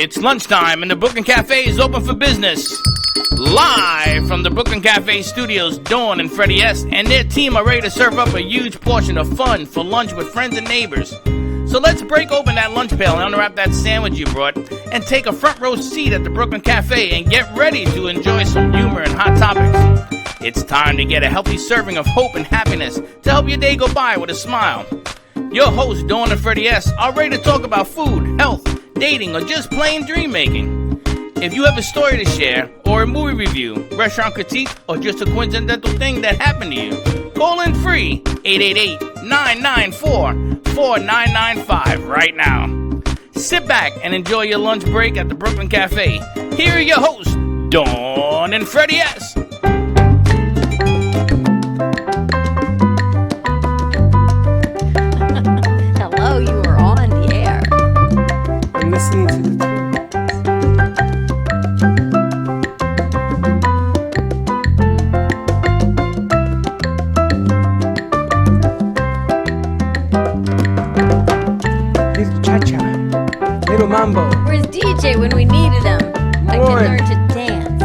It's lunchtime and the Brooklyn Cafe is open for business. Live from the Brooklyn Cafe studios, Dawn and Freddie S. and their team are ready to serve up a huge portion of fun for lunch with friends and neighbors. So let's break open that lunch pail and unwrap that sandwich you brought and take a front row seat at the Brooklyn Cafe and get ready to enjoy some humor and hot topics. It's time to get a healthy serving of hope and happiness to help your day go by with a smile. Your hosts, Dawn and Freddie S., are ready to talk about food, health, dating, or just plain dream making. If you have a story to share, or a movie review, restaurant critique, or just a coincidental thing that happened to you, call in free 888-994-4995 right now. Sit back and enjoy your lunch break at the Brooklyn Cafe. Here are your hosts, Dawn and Freddie S. Hello, you are on the air. I'm listening to the little mambo. Where's DJ when we needed him? I can learn to dance.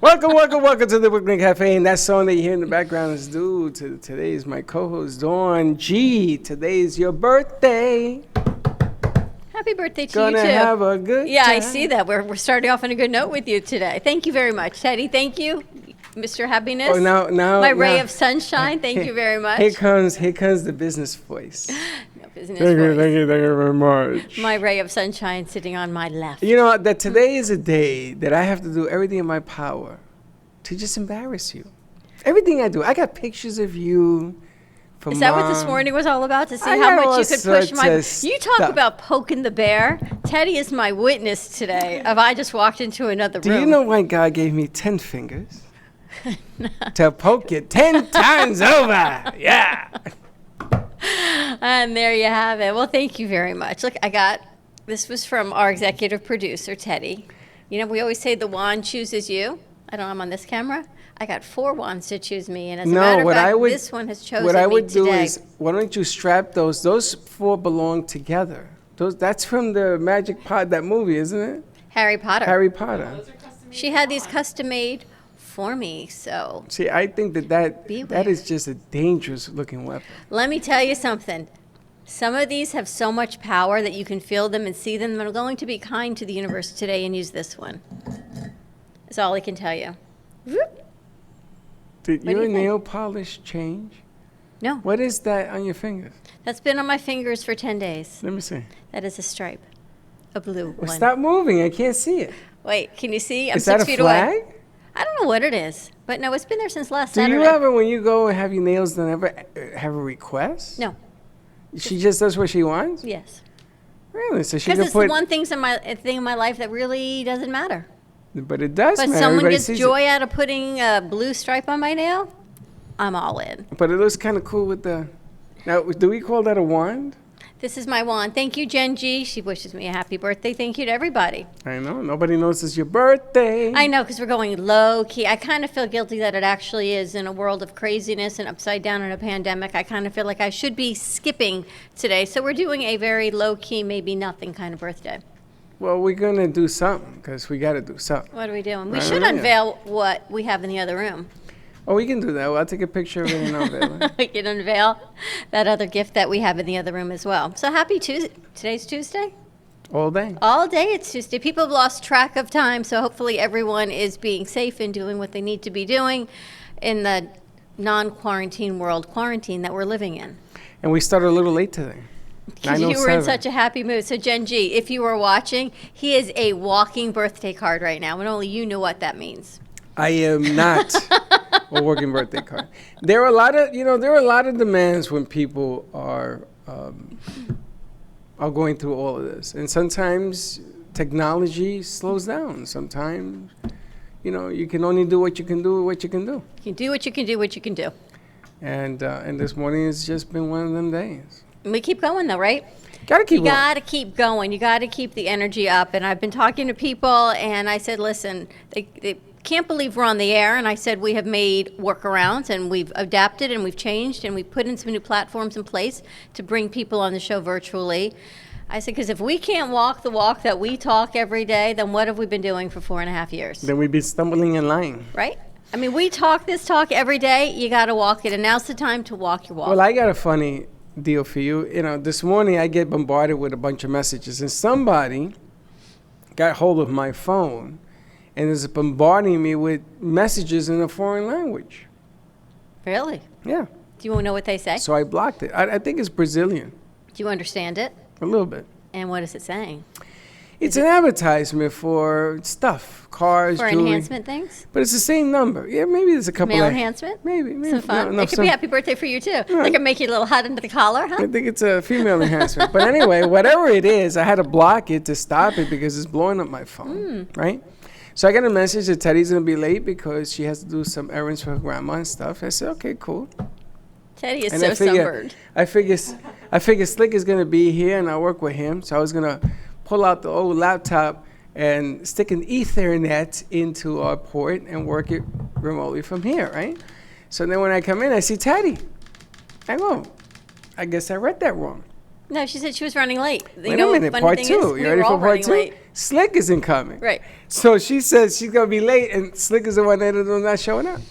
Welcome to the Brooklyn Cafe. And that song that you hear in the background is due to today is my co-host, Dawn G. Today is your birthday. Happy birthday to Gonna you, too. have a good Yeah, time. I see that. We're starting off on a good note with you today. Thank you very much, Teddy. Thank you, Mr. Happiness. Oh, now, my ray of sunshine. Thank you very much. Here comes the business voice. No business Thank you voice. very much. My ray of sunshine sitting on my left. You know that today is a day that I have to do everything in my power to just embarrass you. Everything I do. I got pictures of you. Is that what this morning was all about? To see I how got all much you could push my... sorts You of talk stuff. about poking the bear. Teddy is my witness today of I just walked into another Do room. you know why God gave me 10 fingers? To poke it 10 times over. Yeah. And there you have it. Well, thank you very much. Look, this was from our executive producer, Teddy. You know, we always say the wand chooses you. I don't know, I'm on this camera. I got 4 wands to choose me. And as a matter of fact, this one has chosen me today. What I would do is, why don't you strap those 4 belong together. That's from the Magic Pod, that movie, isn't it? Harry Potter. Harry Potter. She had these custom made for me, so See, I think that Beware. is just a dangerous looking weapon. let me tell you something. Some of these have so much power that you can feel them and see them. I'm going to be kind to the universe today and use this one. That's all I can tell you. Whoop. Did What do your you think? nail polish change? No, What is that on your fingers? that's been on my fingers for 10 days. Let me see. That is a stripe, a blue Well, one. stop moving. I can't see it. Wait, can you see? I'm Is that 6 a feet flag? away. I don't know what it is, but no, it's been there since last Do Saturday. you ever, when you go and have your nails done, ever have a request? No. She just does what she wants? Yes. Really? So she Because can it's put... the one thing in my life that really doesn't matter. But it does But matter. someone Everybody gets sees joy out of putting a blue stripe on my nail, I'm all in. it. But it looks kind of cool with the... Now, do we call that a wand? This is my wand. Thank you, Jen G. She wishes me a happy birthday. Thank you to everybody. I know. Nobody knows it's your birthday. I know, because we're going low key. I kind of feel guilty that it actually is in a world of craziness and upside down in a pandemic. I kind of feel like I should be skipping today. So we're doing a very low key, maybe nothing kind of birthday. Well, we're going to do something because we got to do something. What are we doing? We I should don't know. unveil what we have in the other room. Oh, we can do that. Well, I'll take a picture of it and unveil it. We can unveil that other gift that we have in the other room as well. So happy Tuesday. Today's Tuesday? All day. All day it's Tuesday. People have lost track of time, so hopefully everyone is being safe and doing what they need to be doing in the non-quarantine world, quarantine that we're living in. And we started a little late today. Because you were in 9:07. such a happy mood. So Jen G, if you were watching, he is a walking birthday card right now, and only you know what that means. I am not a working birthday card. There are a lot of demands when people are going through all of this, and sometimes technology slows down. Sometimes, you can only do what you can do. You can do what you can do, what you can do. And this morning has just been one of them days. And we keep going though, right? Gotta keep You going. got to keep going. You got to keep the energy up. And I've been talking to people, and I said, listen, they can't believe we're on the air. And I said, we have made workarounds, and we've adapted, and we've changed, and we've put in some new platforms in place to bring people on the show virtually. I said, because if we can't walk the walk that we talk every day, then what have we been doing for 4.5 years? Then we'd be stumbling and lying. Right? I mean, we talk this talk every day. You got to walk it, and now's the time to walk your walk. Well, I got a funny deal for you. You know, this morning I get bombarded with a bunch of messages, and somebody got hold of my phone and is bombarding me with messages in a foreign language. Really? Yeah. Do you want to know what they say? So I blocked it. I think it's Brazilian, Do you understand it? a little bit. And what is it saying? It's an advertisement for stuff, cars, For jewelry. enhancement things? But it's the same number. Yeah, maybe there's a couple Male of... enhancement? Maybe. Some fun. no, It could be happy birthday for you, too. Right. They could make you a little hot under the collar, huh? I think it's a female enhancement. But anyway, whatever it is, I had to block it to stop it because it's blowing up my phone, right? So I got a message that Teddy's going to be late because she has to do some errands for her grandma and stuff. I said, okay, cool. Teddy is And so sunburned. I figure Slick is going to be here and I'll work with him. So I was going to pull out the old laptop and stick an Ethernet into our port and work it remotely from here, right? So then when I come in, I see Teddy. I go, I guess I read that wrong. No, she said she was running late. Wait a minute, part two. You ready for part two? Late. Slick isn't coming. Right. So she says she's going to be late and Slick is the one that is not showing up.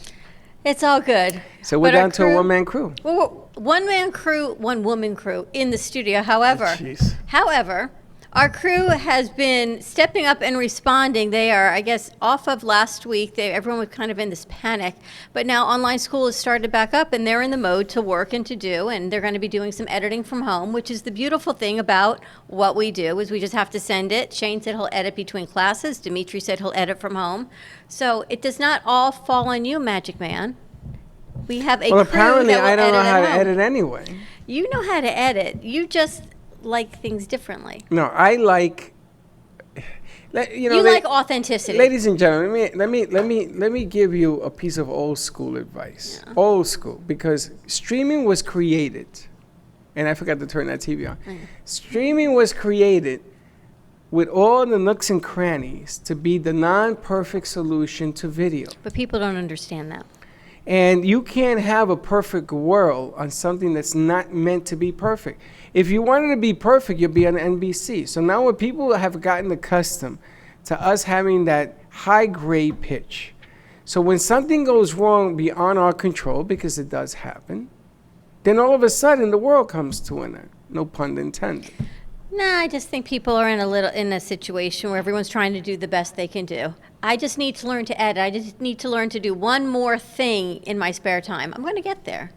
It's all good. So we're But our down to a one-man crew. Well, one-man crew, one-woman crew in the studio. However, our crew has been stepping up and responding. They are, I guess, off of last week. Everyone was kind of in this panic. But now online school has started back up, and they're in the mode to work and to do. And they're going to be doing some editing from home, which is the beautiful thing about what we do, is we just have to send it. Shane said he'll edit between classes. Dimitri said he'll edit from home. So it does not all fall on you, Magic Man. We have a Well, crew apparently that will I don't know edit how at to home. edit anyway. You know how to edit. You just like things differently. No, I like... You like authenticity. Ladies and gentlemen, let me give you a piece of old school advice. Yeah. Old school, because streaming was created, and I forgot to turn that TV on. Streaming was created with all the nooks and crannies to be the non-perfect solution to video. But people don't understand that. And you can't have a perfect world on something that's not meant to be perfect. If you wanted to be perfect, you'd be on NBC. So now when people have gotten accustomed to us having that high grade pitch, so when something goes wrong beyond our control, because it does happen, then all of a sudden the world comes to an end. No pun intended. Nah, I just think people are in a situation where everyone's trying to do the best they can do. I just need to learn to edit. I just need to learn to do one more thing in my spare time. I'm going to get there.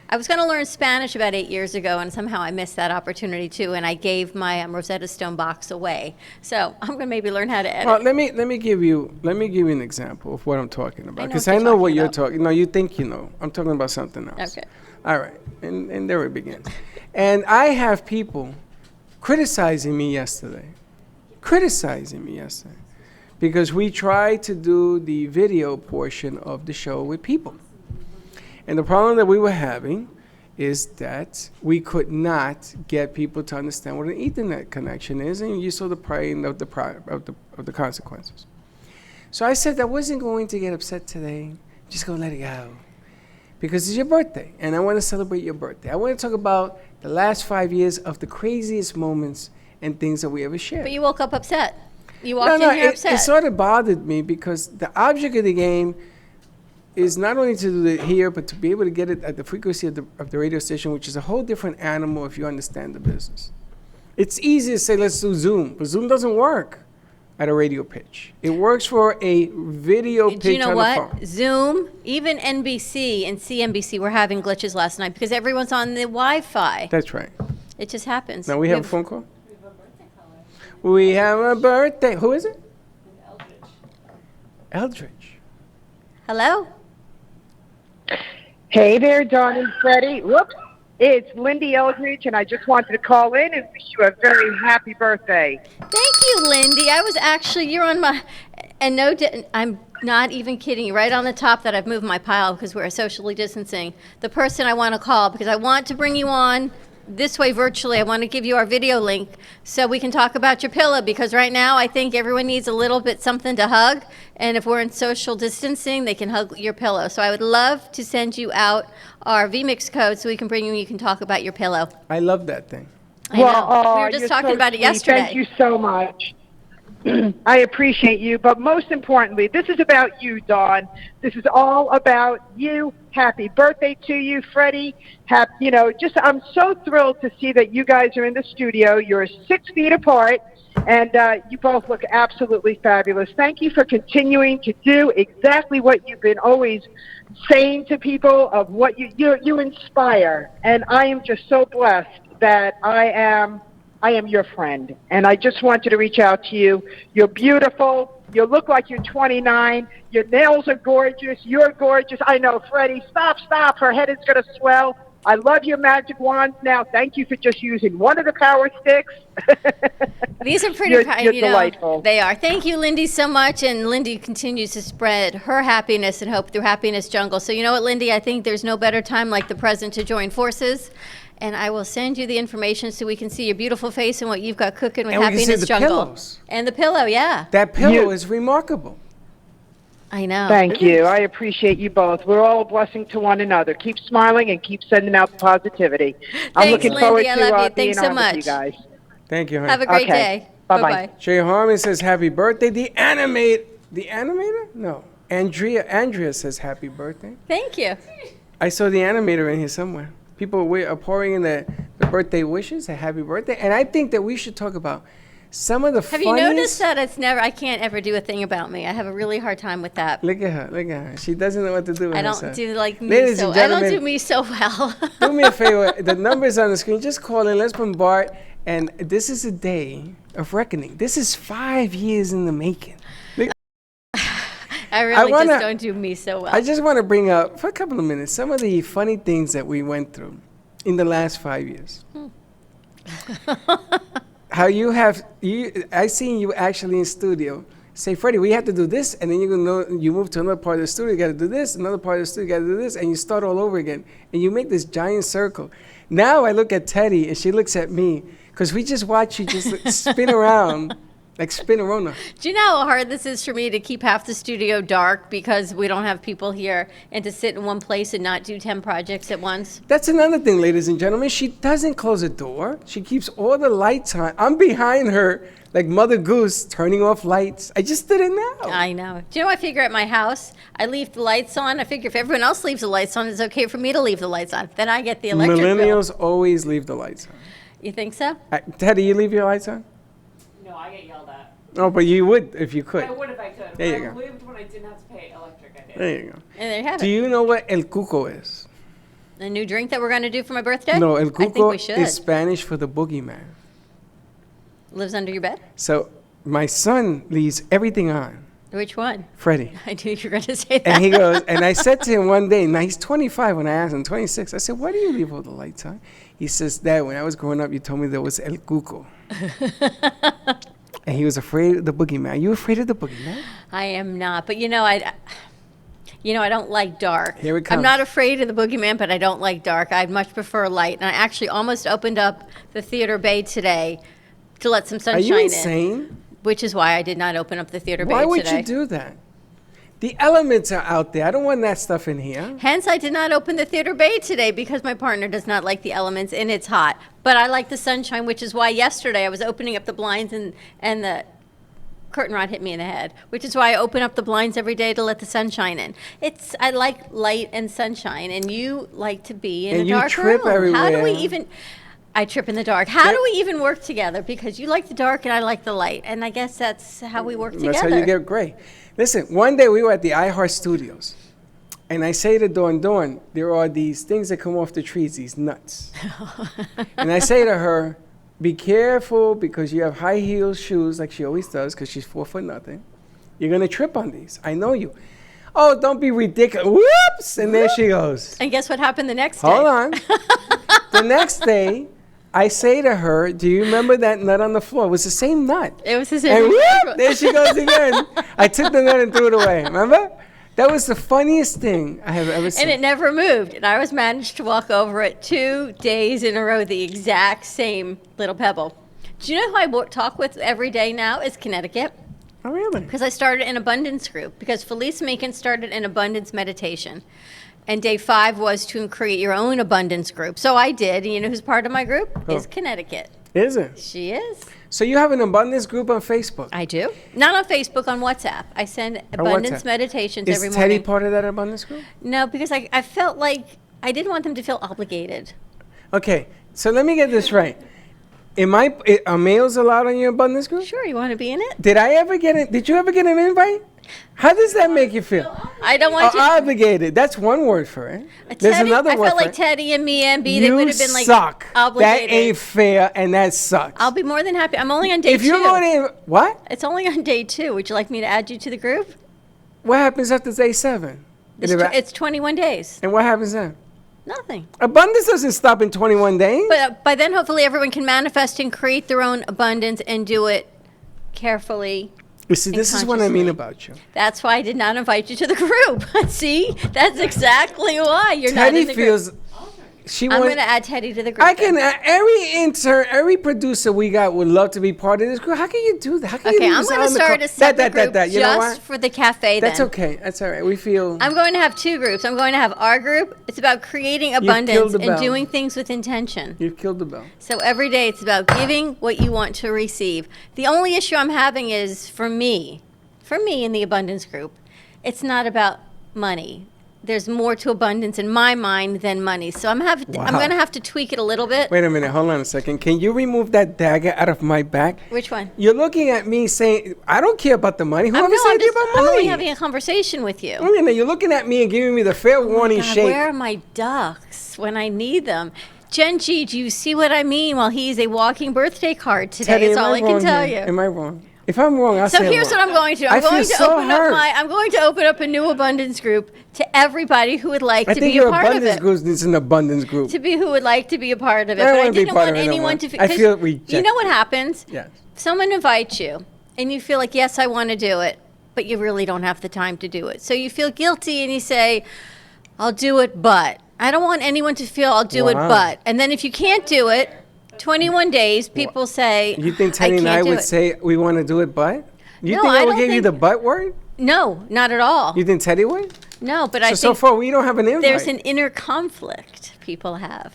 I was going to learn Spanish about 8 years ago, and somehow I missed that opportunity too, and I gave my Rosetta Stone box away. So I'm going to maybe learn how to edit. Well, let me give you an example of what I'm talking about, because I what know you're what talking you're about. talking. No, you think you know. I'm talking about something else. Okay. All right, and there it begins. And I have people criticizing me yesterday, because we tried to do the video portion of the show with people. And the problem that we were having is that we could not get people to understand what an Ethernet connection is, and you saw the praying of the consequences. So I said I wasn't going to get upset today, just gonna let it go. Because it's your birthday, and I want to celebrate your birthday. I want to talk about the last 5 years of the craziest moments and things that we ever shared. But you woke up upset. You walked in here upset. It sort of bothered me because the object of the game is not only to do it here, but to be able to get it at the frequency of the radio station, which is a whole different animal if you understand the business. It's easy to say, let's do Zoom, but Zoom doesn't work at a radio pitch. It works for a video pitch on the phone. Do you know what? Zoom, even NBC and CNBC were having glitches last night because everyone's on the Wi-Fi. That's right. It just happens. Now we have a phone call? We have a birthday. Who is it? Eldridge. Hello? Hey there, Dawn and Freddie. Whoops. It's Lindy Eldridge, and I just wanted to call in and wish you a very happy birthday. Thank you, Lindy. I was actually, you're on my, and no, I'm not even kidding you, right on the top that I've moved my pile because we're socially distancing. The person I want to call because I want to bring you on this way virtually. I want to give you our video link so we can talk about your pillow because right now I think everyone needs a little bit something to hug. And if we're in social distancing, they can hug your pillow. So I would love to send you out our VMix code so we can bring you can talk about your pillow. I love that thing. I know. Well, We were just you're talking so about it sweet. yesterday. Thank you so much. I appreciate you, but most importantly, this is about you, Dawn. This is all about you. Happy birthday to you, Freddie. I'm so thrilled to see that you guys are in the studio. You're 6 feet apart, and you both look absolutely fabulous. Thank you for continuing to do exactly what you've been always saying to people of what you inspire. And I am just so blessed that I am your friend, and I just wanted to reach out to you. You're beautiful. You look like you're 29. Your nails are gorgeous. You're gorgeous. I know, Freddie. Stop. Her head is going to swell. I love your magic wands now. Thank you for just using one of the power sticks. These are pretty, You're delightful. They are. Thank you, Lindy, so much. And Lindy continues to spread her happiness and hope through Happiness Jungle. So you know what, Lindy? I think there's no better time like the present to join forces. And I will send you the information so we can see your beautiful face and what you've got cooking with And we can see Happiness the Jungle. pillows. And the pillow, yeah. That pillow is remarkable. I know. Thank you. I appreciate you both. We're all a blessing to one another. Keep smiling and keep sending out the positivity. I'm Thanks, looking Lindy. forward I to love you. being Thanks so on much. with you guys. Thank you, honey. Have a great Okay. day. Bye-bye. Bye-bye. Jay Harmon says happy birthday. The animator? No. Andrea says happy birthday. Thank you. I saw the animator in here somewhere. People are pouring in the birthday wishes, a happy birthday. And I think that we should talk about some of the Have funniest... you noticed that I can't ever do a thing about me? I have a really hard time with that. Look at her. She doesn't know what to do with I don't herself. do like me Ladies so and I don't gentlemen, do me so well. do me a favor. The number's on the screen. Just call in. Let's bombard. And this is a day of reckoning. This is 5 years in the making. I really wanna- just don't do me so well. I just want to bring up, for a couple of minutes, some of the funny things that we went through in the last 5 years. How I seen you actually in studio say, Freddie, we have to do this, and then you move to another part of the studio, you got to do this, another part of the studio, you got to do this, and you start all over again, and you make this giant circle. Now I look at Teddy, and she looks at me, because we just watch you just spin around like spin-a-rona. Do you know how hard this is for me to keep half the studio dark because we don't have people here and to sit in one place and not do 10 projects at once? That's another thing, ladies and gentlemen. She doesn't close a door. She keeps all the lights on. I'm behind her like Mother Goose, turning off lights. I just didn't know. I know. Do you know I figure at my house, I leave the lights on. I figure if everyone else leaves the lights on, it's okay for me to leave the lights on. Then I get the electric bill. Millennials always leave the lights on. You think so? Teddy, you leave your lights on? No, I get yelled at. Oh, but you would if you could. I would if I could. There you When go. I lived when I didn't have to pay electric, I did. There you go. And there you have Do it. you know what El Cuco is? A new drink that we're going to do for my birthday? No, El I think we Cuco should. is Spanish for the boogeyman. Lives under your bed? So my son leaves everything on. Which one? Freddie. I knew you were going to say that. And he goes, and I said to him one day, now he's 25 when I asked him, 26. I said, why do you leave all the lights on? He says, Dad, when I was growing up, you told me there was El Cuco. And he was afraid of the boogeyman. Are you afraid of the boogeyman? I am not, but I don't like dark. Here it I'm comes. not afraid of the boogeyman, but I don't like dark. I'd much prefer light. And I actually almost opened up the theater bay today to let some Are sunshine you in, insane? which is why I did not open up the theater bay Why would today. you do that? The elements are out there. I don't want that stuff in here. Hence, I did not open the theater bay today because my partner does not like the elements and it's hot. But I like the sunshine, which is why yesterday I was opening up the blinds and the curtain rod hit me in the head, which is why I open up the blinds every day to let the sunshine in. I like light and sunshine, and you like to be in And a you dark trip room. How do we everywhere. even? I trip in the dark. How do we even work together? Because you like the dark and I like the light, and I guess that's how we work together. That's how you get gray. Listen, one day we were at the iHeart Studios, and I say to Dawn, there are these things that come off the trees, these nuts. And I say to her, be careful because you have high heel shoes like she always does because she's 4'0". You're going to trip on these. I know you. Oh, don't be ridiculous. Whoops! And there she goes. And guess what happened the next day? Hold on. The next day, I say to her, do you remember that nut on the floor? It was the same nut. It was his And whoop, there she goes again. I took the nut and threw it away. Remember? That was the funniest thing I have ever seen. And it never moved. And I was managed to walk over it 2 days in a row, the exact same little pebble. Do you know who I talk with every day now is Connecticut? Oh, really? Because I started an abundance group. Because Felice Meekin started an abundance meditation. And day 5 was to create your own abundance group. So I did. And you know who's part of my group? Who? Is Connecticut. Is it? She is. So you have an abundance group on Facebook? I do. Not on Facebook, on WhatsApp. I send abundance WhatsApp. meditations Is every Teddy morning. part of that abundance group? No, because I felt like I didn't want them to feel obligated. Okay, so let me get this right. Are males allowed on your abundance group? Sure, you want to be in it? Did you ever get an invite? How does that make you feel? I don't want to. Obligated. That's one word for it. There's Teddy, another I word felt for like it. Teddy and me and B, they You would have been like suck. obligated. That ain't fair, and that sucks. I'll be more than happy. I'm only on day if 2. you're going to what? It's only on day 2. Would you like me to add you to the group? What happens after day 7? It's 21 days. And what happens then? Nothing. Abundance doesn't stop in 21 days. But by then, hopefully, everyone can manifest and create their own abundance and do it carefully. You see, this is what I mean about you. That's why I did not invite you to the group. See, that's exactly why you're not Teddy in the feels group. she I'm wants. going to add Teddy to the group. I can. then. Every intern, every producer we got would love to be part of this group. How can you do that? How can you Okay, leave I'm us going out to in the start cold? a separate group You know just what? for the cafe. That's then. okay. That's all right. We feel. I'm going to have 2 groups. I'm going to have our group. It's about creating killed abundance the and bell. doing things with intention. You've killed the bell. So every day it's about giving what you want to receive. The only issue I'm having is for me in the abundance group, it's not about money. There's more to abundance in my mind than money. So I'm Wow. going to have to tweak it a little bit. Wait a minute. Hold on a second. Can you remove that dagger out of my back? Which one? You're looking at me saying, "I don't care about the money." Whoever said I'm, anything about I'm money? only having a conversation with you. Wait a minute. You're looking at me and giving me the fair warning God, shake. where are my ducks when I need them? Genji, do you see what I mean? Well, he's a walking birthday card today. Teddy, That's am all I can wrong tell here? you. Am I wrong? If I'm wrong, I'll So say here's I'm what wrong. I'm going to do. I I'm going feel to so open hurt. I'm going to open up a new abundance group to everybody who would like I to think be a your part of abundance it. group is an abundance group. To be who would like to be a part of it. I don't But I wanna be didn't part want of it no anyone more. to feel. I 'cause feel You rejected. know what happens? Yes. Someone invites you, and you feel like, yes, I want to do it, but you really don't have the time to do it. So you feel guilty, and you say, I'll do it, but. I don't want anyone to feel I'll do it, Wow. but. And then if you can't do it, 21 days, people say, You think Teddy and I can't do would it. say we want to do it, but? You No, think I I would don't give you think- the but word? No, not at all. You think Teddy would? No, but I So think far we don't have an invite. there's an inner conflict people have.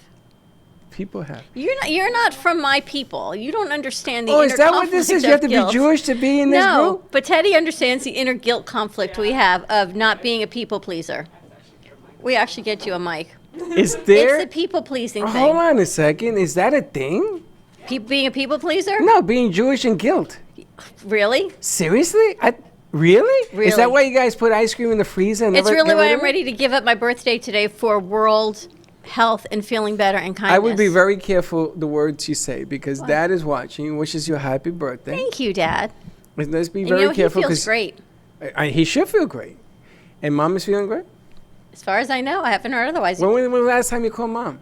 People have. You're not from my people. You don't understand the Oh, inner is that what conflict this is? You have to of be guilt. Jewish to be in this No, group? but Teddy understands the inner guilt conflict we have of not being a people pleaser. We actually get you a mic. Is there? It's the people pleasing thing. Hold on a second. Is that a thing? Being a people pleaser? No, being Jewish and guilt. Really? Seriously? Really? Is Really. that why you guys put ice cream in the freezer and It's never really get why rid I'm of it? ready to give up my birthday today for world health and feeling better and kindness. I would be very careful the words you say because Dad is watching, wishes you a happy birthday. Thank you, Dad. Let's be And very you know, careful he feels great. he should feel great. And Mom is feeling great? As far as I know, I haven't heard otherwise. When was the last time you called Mom?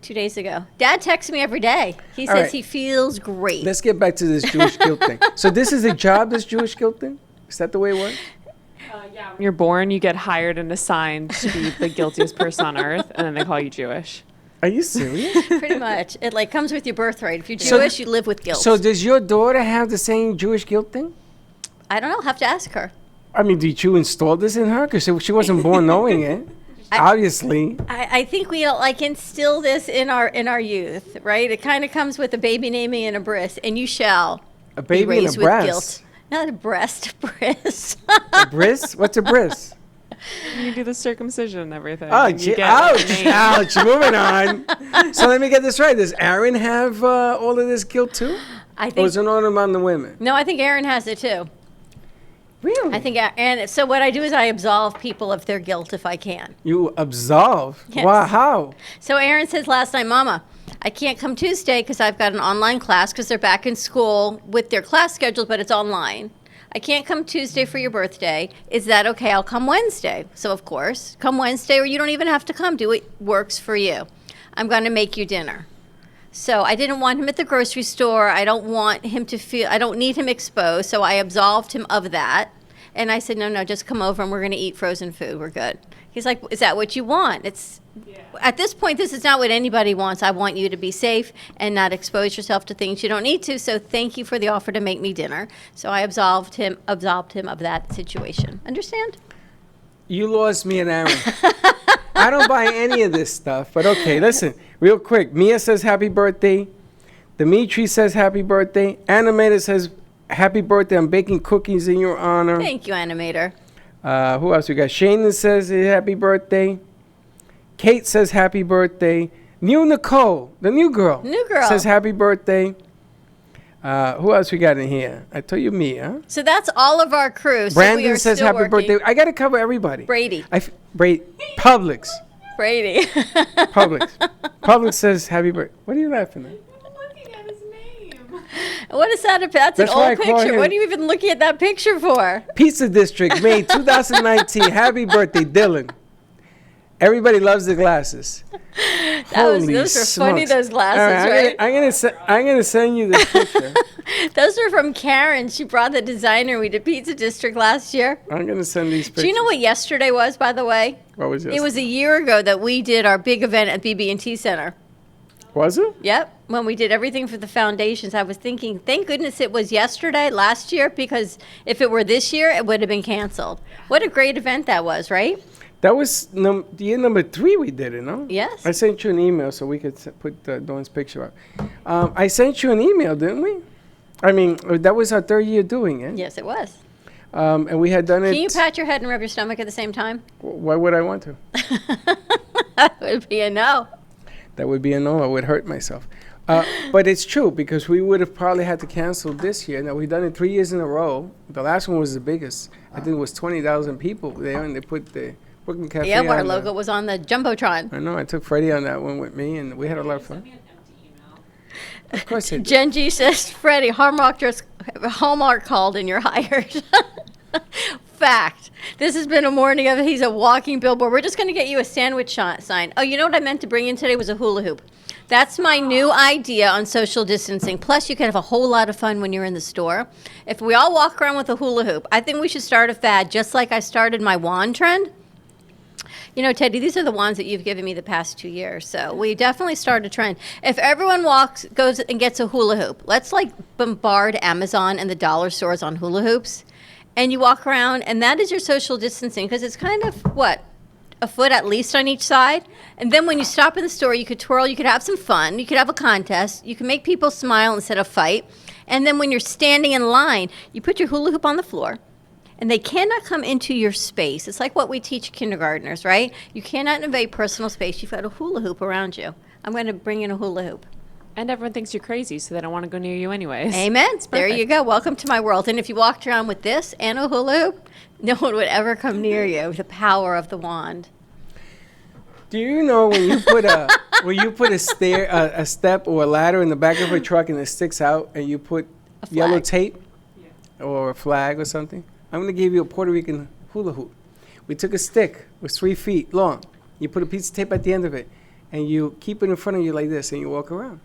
2 days ago. Dad texts me every day. He All says right. he feels great. Let's get back to this Jewish guilt thing. So this is a job, this Jewish guilt thing? Is that the way it works? Yeah, when you're born, you get hired and assigned to be the guiltiest person on earth, and then they call you Jewish. Are you serious? Pretty much. It like comes with your birthright. If you're So- Jewish, you live with guilt. So does your daughter have the same Jewish guilt thing? I don't know. I'll have to ask her. I mean, did you install this in her? Because she wasn't born knowing it. Obviously. I think we like instill this in our youth, right? It kind of comes with a baby naming and a bris, and you shall A be baby and raised a with breast. guilt. Not a breast, a bris. A bris? What's a bris? You do the circumcision and everything. Oh, and you get a ouch, name. ouch. Moving on. So let me get this right. Does Aaron have all of this guilt too? I Or is think. it all among the women? No, I think Aaron has it too. Really? I think, and so what I do is I absolve people of their guilt if I can. You absolve? Yes. Wow, how? So Aaron says last night, Mama, I can't come Tuesday because I've got an online class because they're back in school with their class schedules, but it's online. I can't come Tuesday for your birthday. Is that okay? I'll come Wednesday. So, of course, come Wednesday, or you don't even have to come. Do what works for you. I'm going to make you dinner. So I didn't want him at the grocery store. I don't want him to feel, I don't need him exposed. So I absolved him of that. And I said, no, just come over and we're going to eat frozen food. We're good. He's like, is that what you want? At this point, this is not what anybody wants. I want you to be safe and not expose yourself to things you don't need to. So thank you for the offer to make me dinner. So I absolved him of that situation. Understand? You lost me and Aaron. I don't buy any of this stuff, but okay, listen, real quick. Mia says happy birthday. Dimitri says happy birthday. Animator says happy birthday. I'm baking cookies in your honor. Thank you, Animator. Who else we got? Shannon says happy birthday. Kate says happy birthday. New Nicole, the new girl, says happy birthday. Who else we got in here? I told you me, huh? So that's all of our crew. Brandon says happy birthday. I got to cover everybody. Brady. Publix. Brady. Publix says happy birthday. What are you laughing at? Looking at his name. What is that? That's an old picture. What are you even looking at that picture for? Pizza District, May 2019. Happy birthday, Dylan. Everybody loves the glasses. Those are funny, those glasses, right? I'm gonna send you this picture. Those are from Karen. She brought the designer. We did Pizza District last year. I'm gonna send these pictures. Do you know what yesterday was, by the way? What was yesterday? It was a year ago that we did our big event at BB&T Center. Was it? Yep. When we did everything for the foundations, I was thinking, thank goodness it was yesterday, last year, because if it were this year, it would have been canceled. What a great event that was, right? That was year number 3 we did it, no? Yes. I sent you an email so we could put Dawn's picture up. I sent you an email, didn't we? I mean, that was our 3rd year doing it. Yes, it was. And we had done it. Can you pat your head and rub your stomach at the same time? Why would I want to? That would be a no. That would be a no. I would hurt myself. But it's true, because we would have probably had to cancel this year. Now, we've done it 3 years in a row. The last one was the biggest. I think it was 20,000 people there, and they put the Brooklyn Cafe Yeah, our on logo was on the Jumbotron. I know. I took Freddie on that one with me, and we had a lot of fun. Of course I did. Jen G says, Freddie, Hallmark called and you're hired. Fact. This has been a morning of he's a walking billboard. We're just going to get you a sandwich sign. Oh, you know what I meant to bring in today was a hula hoop. That's my new idea on social distancing. Plus, you can have a whole lot of fun when you're in the store. If we all walk around with a hula hoop, I think we should start a fad, just like I started my wand trend. You know, Teddy, these are the wands that you've given me the past 2 years. So we definitely started a trend. If everyone goes and gets a hula hoop, let's like bombard Amazon and the dollar stores on hula hoops. And you walk around, and that is your social distancing, because it's kind of, a foot at least on each side. And then when you stop in the store, you could twirl, you could have some fun, you could have a contest, you can make people smile instead of fight. And then when you're standing in line, you put your hula hoop on the floor, and they cannot come into your space. It's like what we teach kindergartners, right? You cannot invade personal space. You've got a hula hoop around you. I'm going to bring in a hula hoop. And everyone thinks you're crazy, so they don't want to go near you anyways. Amen. There you go. Welcome to my world. And if you walked around with this and a hula hoop, no one would ever come near you. The power of the wand. Do you know when you put a step or a ladder in the back of a truck and it sticks out, and you put yellow tape or a flag or something? I'm going to give you a Puerto Rican hula hoop. We took a stick, it was 3 feet long. You put a piece of tape at the end of it, and you keep it in front of you like this, and you walk around.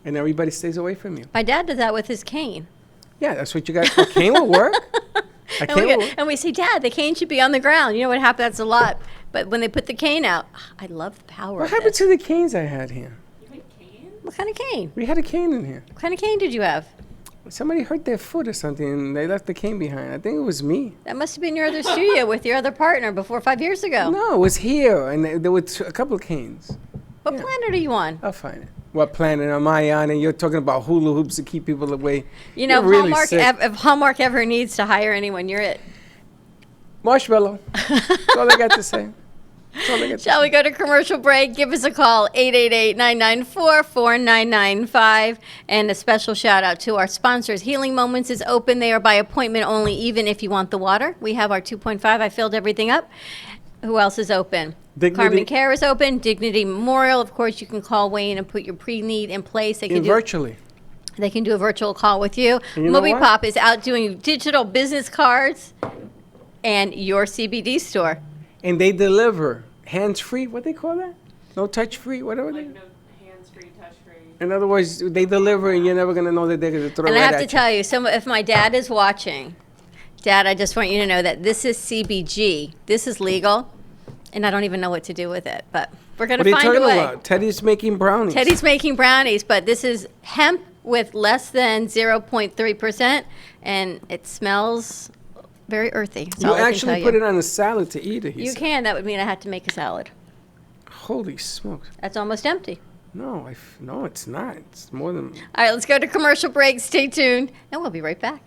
And everybody stays away from you. My dad did that with his cane. Yeah, that's what you got. A cane will work. And we say, Dad, the cane should be on the ground. You know what happens a lot. But when they put the cane out, I love the power What of happened this. to the canes I had here? You had cane? What kind of cane? We had a cane in here. What kind of cane did you have? Somebody hurt their foot or something, and they left the cane behind. I think it was me. That must have been your other studio with your other partner before 5 years ago. No, it was here, and there were a couple of canes. What planet are you on? I'll find it. What planet am I on? And you're talking about hula hoops to keep people away. You know, You're really sick. if Hallmark ever needs to hire anyone, you're it. Marshmallow. That's all I got to say. Shall we go to commercial break? Give us a call, 888-994-4995. And a special shout out to our sponsors. Healing Moments is open. They are by appointment only, even if you want the water. We have our 2.5. I filled everything up. Who else is open? Dignity. Carmen Care is open. Dignity Memorial. Of course, you can call Wayne and put your pre-need in place. They can Virtually. They can do a virtual call with you. And you know Moby what? Pop is out doing digital business cards and your CBD store. And they deliver hands-free. What they call that? No touch-free. Whatever they. No hands-free, touch-free. In other words, they deliver, and you're never gonna know that they're gonna throw it And I right have to at tell you, if my dad is watching, Dad, I just want you to know that this is CBG. This is legal, and I don't even know what to do with it. But we're going What to are you find a talking way. about? Teddy's making brownies. Teddy's making brownies, but this is hemp with less than 0.3%, and it smells very earthy. That's You all I can actually tell put you. it on a salad to eat it. You can. That would mean I had to make a salad. Holy smokes! That's almost empty. No, it's not. It's more than. All right, let's go to commercial break. Stay tuned, and we'll be right back.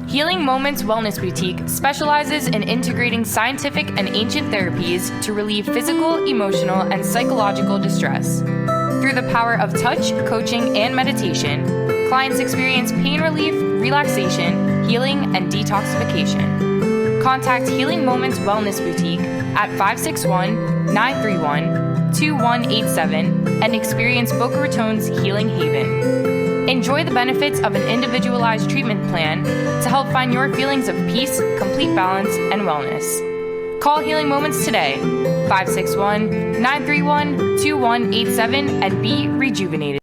Healing Moments Wellness Boutique specializes in integrating scientific and ancient therapies to relieve physical, emotional, and psychological distress. Through the power of touch, coaching, and meditation, clients experience pain relief, relaxation, healing, and detoxification. Contact Healing Moments Wellness Boutique at 561-931-2187 and experience Boca Raton's Healing Haven. Enjoy the benefits of an individualized treatment plan to help find your feelings of peace, complete balance, and wellness. Call Healing Moments today, 561-931-2187, and be rejuvenated.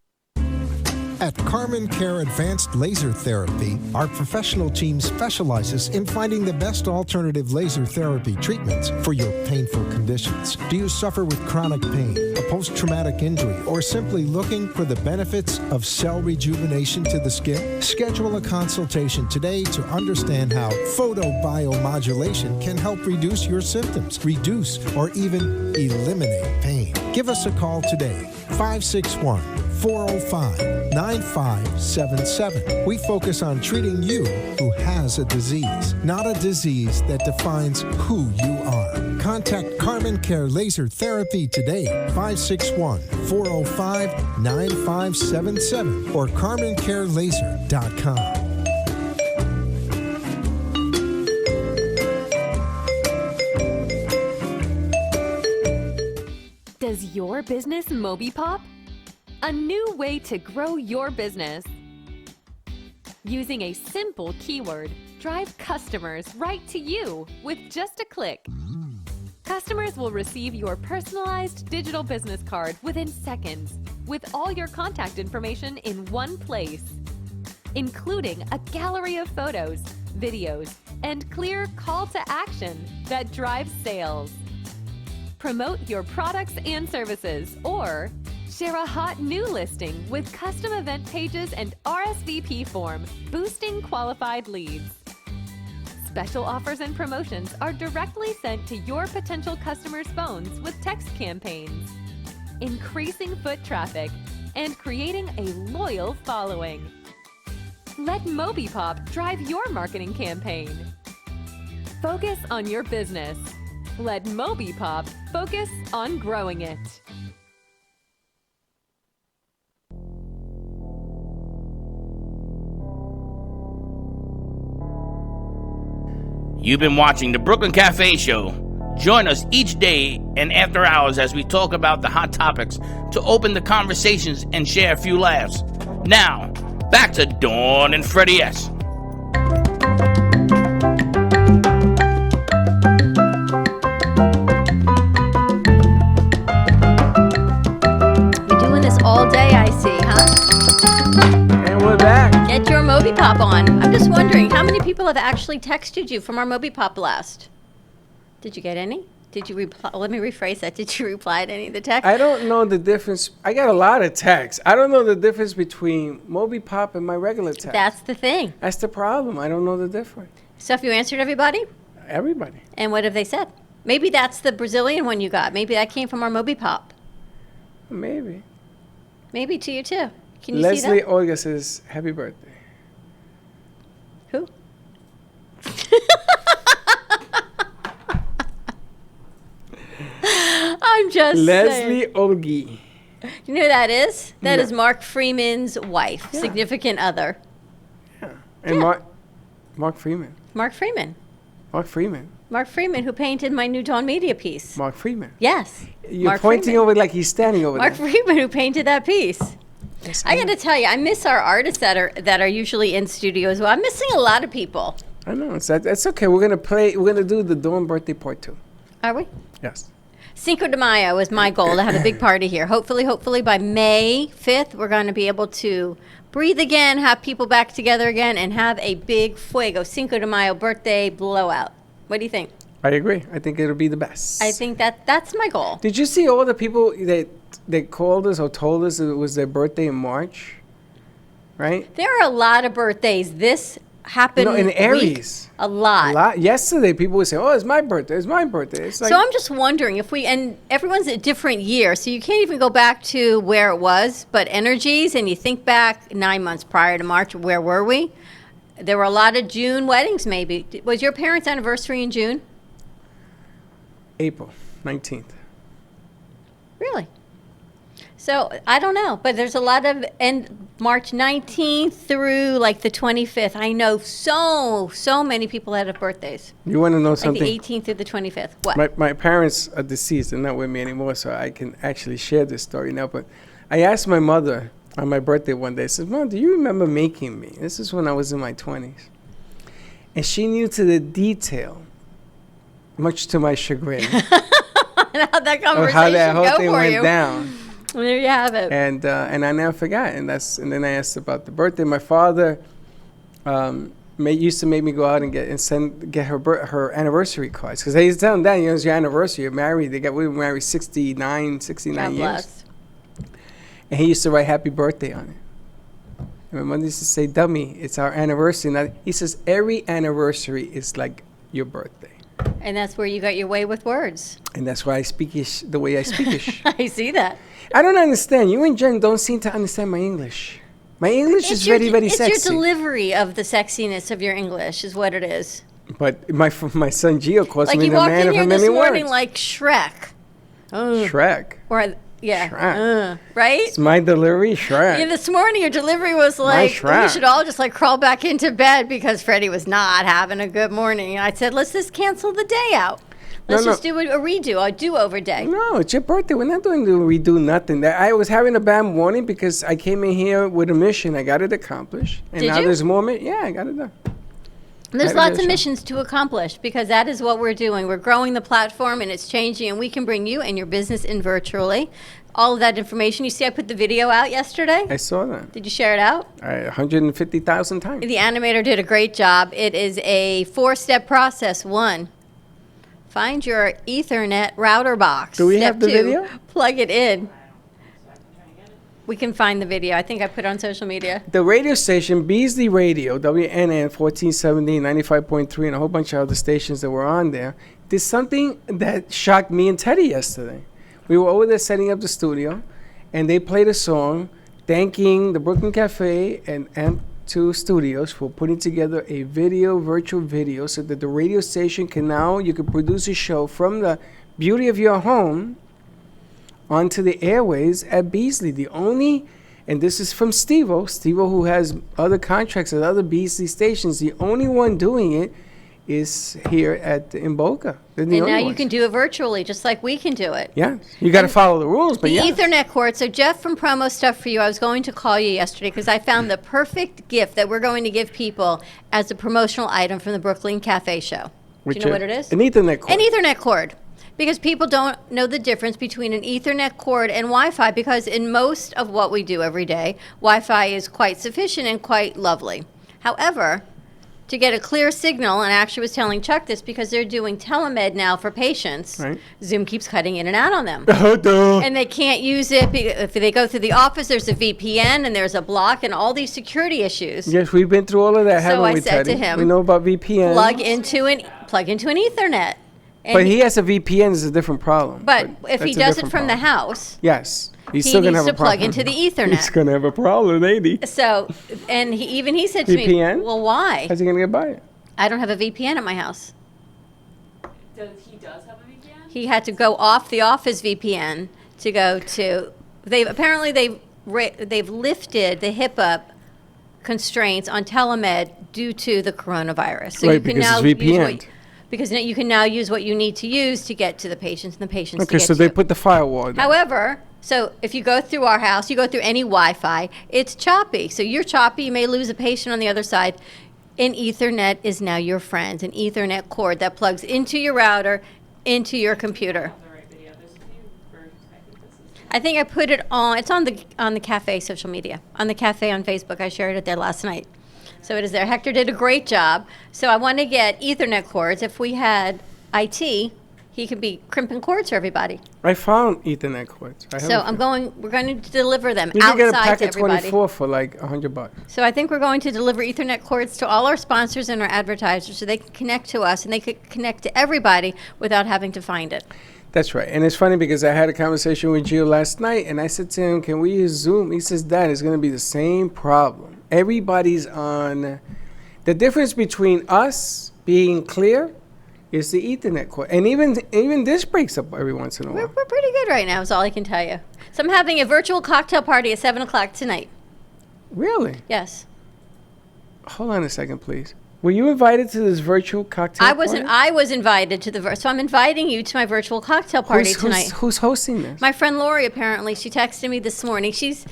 At Carmen Care Advanced Laser Therapy, our professional team specializes in finding the best alternative laser therapy treatments for your painful conditions. Do you suffer with chronic pain, a post-traumatic injury, or simply looking for the benefits of cell rejuvenation to the skin? Schedule a consultation today to understand how photobiomodulation can help reduce your symptoms, reduce or even eliminate pain. Give us a call today, 561-405-9577. We focus on treating you who has a disease, not a disease that defines who you are. Contact Carmen Care Laser Therapy today, 561-405-9577 or carmencarelaser.com. Does your business MobiPop? A new way to grow your business. Using a simple keyword, drive customers right to you with just a click. Customers will receive your personalized digital business card within seconds with all your contact information in one place, including a gallery of photos, videos, and clear call to action that drives sales. Promote your products and services, or share a hot new listing with custom event pages and RSVP form, boosting qualified leads. Special offers and promotions are directly sent to your potential customers' phones with text campaigns, increasing foot traffic and creating a loyal following. Let MobiPop drive your marketing campaign. Focus on your business. Let MobiPop focus on growing it. You've been watching the Brooklyn Cafe Show. Join us each day and after hours as we talk about the hot topics to open the conversations and share a few laughs. Now, back to Dawn and Freddie S. All day, I see, huh? And we're back. Get your MobiPop on. I'm just wondering, how many people have actually texted you from our MobiPop blast? Did you get any? Did you reply? Let me rephrase that. Did you reply to any of the texts? I don't know the difference. I got a lot of texts. I don't know the difference between MobiPop and my regular text. That's the thing. That's the problem. I don't know the difference. So if you answered everybody? Everybody. And what have they said? Maybe that's the Brazilian one you got. Maybe that came from our MobiPop. Maybe. Maybe to you too. Can you see Leslie that? Olga says, happy birthday. Who? I'm just Leslie saying. Olgi. You know who that is? That No. is Mark Freeman's wife, Yeah. significant other. Yeah. And Yeah. Mark Freeman. Mark Freeman. Mark Freeman. Mark Freeman, who painted my new Dawn Media piece. Mark Freeman. Yes. You're Mark pointing Freeman. over like he's standing over Mark there. Freeman, who painted that piece. Yes, I know. got to tell you, I miss our artists that are usually in studio as well. I'm missing a lot of people. I know. That's okay. We're gonna do the Dawn birthday part 2. Are we? Yes. Cinco de Mayo is my goal to have a big party here. Hopefully by May 5th, we're going to be able to breathe again, have people back together again, and have a big fuego Cinco de Mayo birthday blowout. What do you think? I agree. I think it'll be the best. I think that's my goal. Did you see all the people that called us or told us it was their birthday in March? Right? There are a lot of birthdays this happen. No, in week? Aries. A lot. A lot. Yesterday, people would say, "Oh, it's my birthday. It's my birthday." It's like, So I'm just wondering if and everyone's a different year, so you can't even go back to where it was, but energies, and you think back 9 months prior to March, where were we? There were a lot of June weddings, maybe. Was your parents' anniversary in June? April 19th. Really? So I don't know, but there's a lot of, and March 19th through like the 25th. I know so many people that have birthdays. You want to know Like something? the 18th through the 25th. What? My parents are deceased. They're not with me anymore, so I can actually share this story now. But I asked my mother on my birthday one day, I said, "Mom, do you remember making me?" This is when I was in my 20s. And she knew to the detail, much to my chagrin, How'd that of conversation how that whole go thing for went you? down. There you have it. And I never forgot. And then I asked about the birthday. My father used to make me go out and get her anniversary cards, because I used to tell him that, it's your anniversary. You're married. We were married 69 God years. bless. And he used to write happy birthday on it. And my mother used to say, "Dummy, it's our anniversary." Now, he says every anniversary is like your birthday. And that's where you got your way with words. And that's why I speakish the way I speakish. I see that. I don't understand. You and Jen don't seem to understand my English. My English is very, very sexy. It's your delivery of the sexiness of your English is what it is. But my son Gio calls Like me you the walked man in of here a this million morning words. like Shrek. Shrek. Or, yeah. Shrek. Right? It's my delivery, Shrek. Yeah, this morning your delivery was like, we Shrek. should all just like crawl back into bed because Freddie was not having a good morning. And I said, let's just cancel the day out. Let's No. just do a redo, a do-over day. No, it's your birthday. We're not doing to redo nothing. I was having a bad morning because I came in here with a mission. I got it accomplished. And Did now you? there's more. Yeah, I got it done. There's Maybe lots there's of some. missions to accomplish because that is what we're doing. We're growing the platform and it's changing, and we can bring you and your business in virtually. All of that information. You see, I put the video out yesterday. I saw that. Did you share it out? 150,000 times. The animator did a great job. It is a 4-step process. 1, find your Ethernet router box. Do we Step have the 2, video? plug it in. We can find the video. I think I put it on social media. The radio station, Beasley Radio, WNN 1470, 95.3, and a whole bunch of other stations that were on there, did something that shocked me and Teddy yesterday. We were over there setting up the studio, and they played a song thanking the Brooklyn Cafe and AMP2 Studios for putting together a virtual video, so that the radio station you can produce a show from the beauty of your home onto the airways at Beasley. The only, and this is from Steve-O, who has other contracts at other Beasley stations, the only one doing it is here in Boca. They're the And only now you ones. can do it virtually, just like we can do it. Yeah, you got to follow the rules, but The yeah. Ethernet cord. So Jeff from Promo Stuff For You, I was going to call you yesterday because I found the perfect gift that we're going to give people as a promotional item from the Brooklyn Cafe show. Do you know what it is? An Ethernet cord. An Ethernet cord. Because people don't know the difference between an Ethernet cord and Wi-Fi, because in most of what we do every day, Wi-Fi is quite sufficient and quite lovely. However, to get a clear signal, and I actually was telling Chuck this because they're doing telemed now for patients, Right. Zoom keeps cutting in and out on them. Oh, duh. And they can't use it. If they go through the office, there's a VPN and there's a block and all these security issues. Yes, we've been through all of that, So haven't I we, said to Teddy? him, We know about VPN. Plug into an Ethernet. And But he has a VPN, is a different problem. But if he that's a does it different from the problem. house, Yes. He's he still going needs to to have a problem. plug into the He's Ethernet. going to have a problem, ain't he? So, and he said to VPN? me, well, why? How's he going to get by it? I don't have a VPN at my house. He does have a VPN? He had to go off the office VPN to go to, they've lifted the HIPAA constraints on telemed due to the coronavirus. So Right, you can because now it's use VPN'd. because now you can now use what you need to use to get to the patients and the patients to Okay, get so to they you. put the firewall there. However, so if you go through our house, you go through any Wi-Fi, it's choppy. So you're choppy, you may lose a patient on the other side. An Ethernet is now your friend, an Ethernet cord that plugs into your router, into your computer. I think I put it on, it's on the cafe social media, on the cafe on Facebook. I shared it there last night. So it is there. Hector did a great job. So I want to get Ethernet cords. If we had IT, he could be crimping cords for everybody. I found Ethernet cords. So we're going to deliver them You can get a outside pack to of everybody. 24 for like $100. So I think we're going to deliver Ethernet cords to all our sponsors and our advertisers so they can connect to us and they could connect to everybody without having to find it. That's right. And it's funny because I had a conversation with Gio last night, and I said to him, can we use Zoom? He says, Dad, it's going to be the same problem. Everybody's on. The difference between us being clear is the Ethernet cord. And even this breaks up every once in a We're while. pretty good right now is all I can tell you. So I'm having a virtual cocktail party at 7 o'clock tonight. Really? Yes. Hold on a second, please. Were you invited to this virtual cocktail party? I was invited to so I'm inviting you to my virtual cocktail party tonight. Who's hosting this? My friend Lori, apparently, she texted me this morning. She's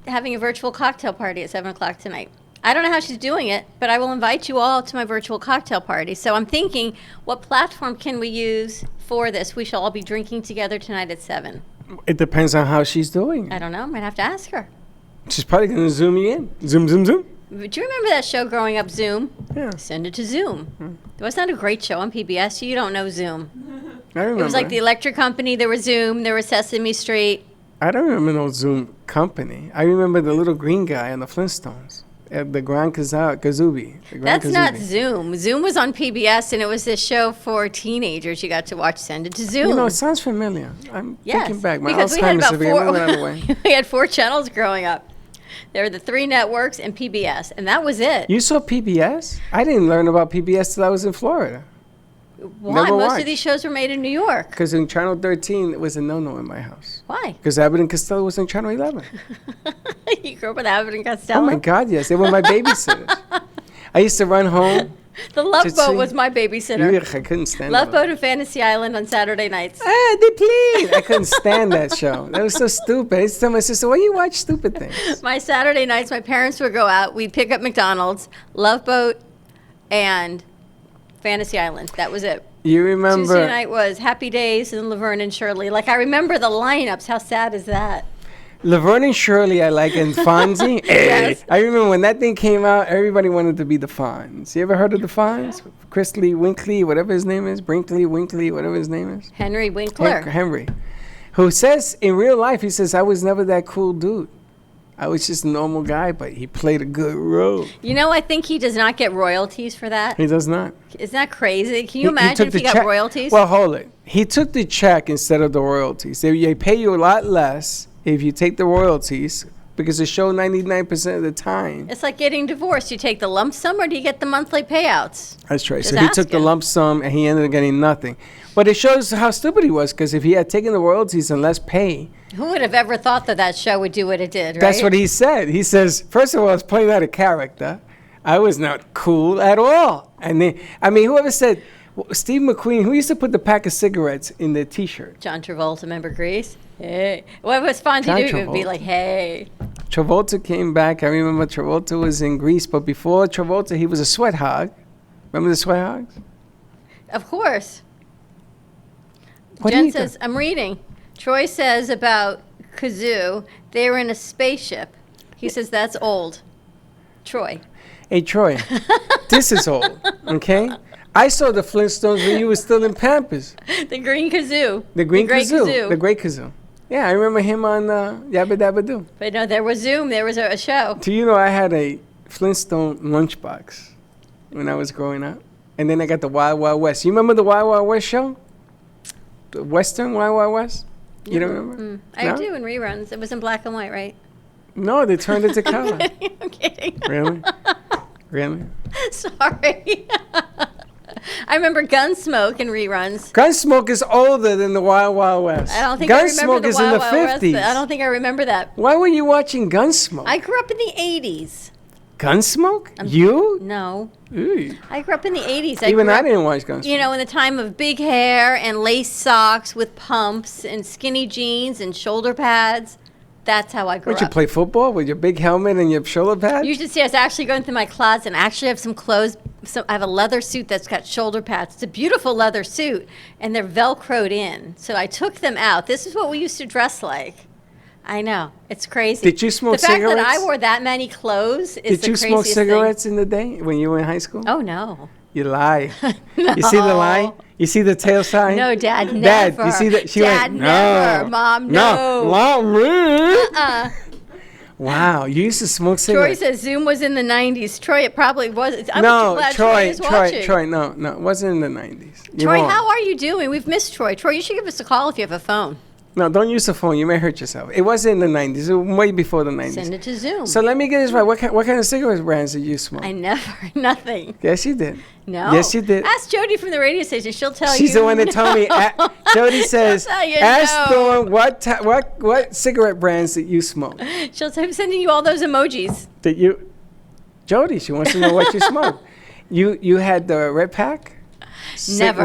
having a virtual cocktail party at 7 o'clock tonight. I don't know how she's doing it, but I will invite you all to my virtual cocktail party. So I'm thinking, what platform can we use for this? We shall all be drinking together tonight at 7. It depends on how she's doing. I don't know. I might have to ask her. She's probably going to Zoom you in. Zoom, zoom, zoom. Do you remember that show growing up, Zoom? Yeah. Send it to Zoom. Wasn't that a great show on PBS? You don't know Zoom. I remember. It was like the electric company. There was Zoom. There was Sesame Street. I don't remember no Zoom company. I remember the little green guy on the Flintstones. The Grand Kazooie. That's not Zoom. Zoom was on PBS, and it was this show for teenagers. You got to watch Send It to Zoom. You know, it sounds familiar. I'm Yes, thinking back. My because we had Alzheimer's about is moving out of the way. we had 4 channels growing up. There were the 3 networks and PBS, and that was it. You saw PBS? I didn't learn about PBS till I was in Florida. Why? never Most watched. of these shows were made in New York. Because in Channel 13, it was a no-no in my house. Why? Because Abbott and Costello was on Channel 11. You grew up with Abbott and Costello? Oh, my God, yes. They were my babysitters. I used to run home. The Love to Boat see- was my babysitter. Ugh, I couldn't stand Love it. Boat and Fantasy Island on Saturday nights. They played. I couldn't stand that show. That was so stupid. I used to tell my sister, why you watch stupid things? My Saturday nights, my parents would go out. We'd pick up McDonald's, Love Boat, and Fantasy Island. That was it. You Tuesday remember night was Happy Days and Laverne and Shirley. Like, I remember the lineups. How sad is that? Laverne and Shirley, I like, and Fonzie. Yes. I remember when that thing came out, everybody wanted to be the Fonz. You ever heard of the Fonz? Chrisley, Winkley, whatever his name is, Brinkley, Winkley, whatever his name is. Henry Winkler. Henry, who says in real life, he says, I was never that cool dude. I was just a normal guy, but he played a good role. You know, I think he does not get royalties for that. He does not. Isn't that crazy? Can you imagine took if he the got check. royalties? Well, hold it. He took the check instead of the royalties. They pay you a lot less if you take the royalties because the show 99% of the time. It's like getting divorced. You take the lump sum or do you get the monthly payouts? That's right. Just So he took the asking. lump sum and he ended up getting nothing. But it shows how stupid he was because if he had taken the royalties and less pay, Who would have ever thought that that show would do what it did, right? that's what he said. He says, first of all, I was playing out a character. I was not cool at all. And then, I mean, whoever said, Steve McQueen, who used to put the pack of cigarettes in the T-shirt? John Travolta, remember Grease? Hey. What was Fonzie John do? It would be Travolta. like, hey. Travolta came back. I remember Travolta was in Greece, but before Travolta, he was a sweat hog. Remember the sweat hogs? Of course. What do Jen you says, think? I'm reading. Troy says about Kazoo, they were in a spaceship. He says that's old. Troy. Hey, Troy, this is old, okay? I saw the Flintstones when you were still in Pampers. The green kazoo. The green great kazoo. The great kazoo. Yeah, I remember him on Yabba Dabba Doo. But no, there was Zoom. There was a show. Do you know I had a Flintstone lunchbox when I was growing up? And then I got the Wild Wild West. You remember the Wild Wild West show? The Western Wild Wild West? You don't remember? I No? do in reruns. It was in black and white, right? No, they turned it to color. I'm kidding. Really? Really? Sorry. I remember Gunsmoke in reruns. Gunsmoke is older than the Wild Wild West. I don't think I remember Gunsmoke the is Wild in the Wild West. 50s. I don't think I remember that. Why were you watching Gunsmoke? I grew up in the 80s. Gunsmoke? You? No. Ooh. I grew up in the 80s. Even grew I up, didn't watch Gunsmoke. You know, in the time of big hair and lace socks with pumps and skinny jeans and shoulder pads. That's how I grew Would you up. play football with your big helmet and your shoulder pad? You should see, I was actually going through my closet and I actually have some clothes. So I have a leather suit that's got shoulder pads. It's a beautiful leather suit, and they're Velcroed in. So I took them out. This is what we used to dress like. I know. It's crazy. Did you smoke The fact that cigarettes? I wore that many clothes is Did the you craziest smoke thing. cigarettes in the day when you were in high school? Oh, no. You lie. You see the lie? You see the tail sign? No, Dad, Dad, never. you see that? She Dad, went, never. no. Mom, no. Not me. Uh-uh. Wow, you used to smoke Troy cigarettes. says Zoom was in the 90s. Troy, it probably was. I'm No, glad Troy, is watching. no, it wasn't in the 90s. You're Troy, wrong. how are you doing? We've missed Troy. Troy, you should give us a call if you have a phone. No, don't use the phone. You may hurt yourself. It wasn't in the 90s. It was way before the 90s. Send it to Zoom. So let me get this right. What kind of cigarette brands did you smoke? I never, nothing. Yes, you did. No. Yes, you did. Ask Jody from the radio station. She'll tell you. She's the one that told me. Jody says, She'll tell you ask no. Dawn what cigarette brands did you smoke? She'll tell I'm sending you all those emojis. Did you? Jody, she wants to know what you smoked. You had the Red Pack? Never.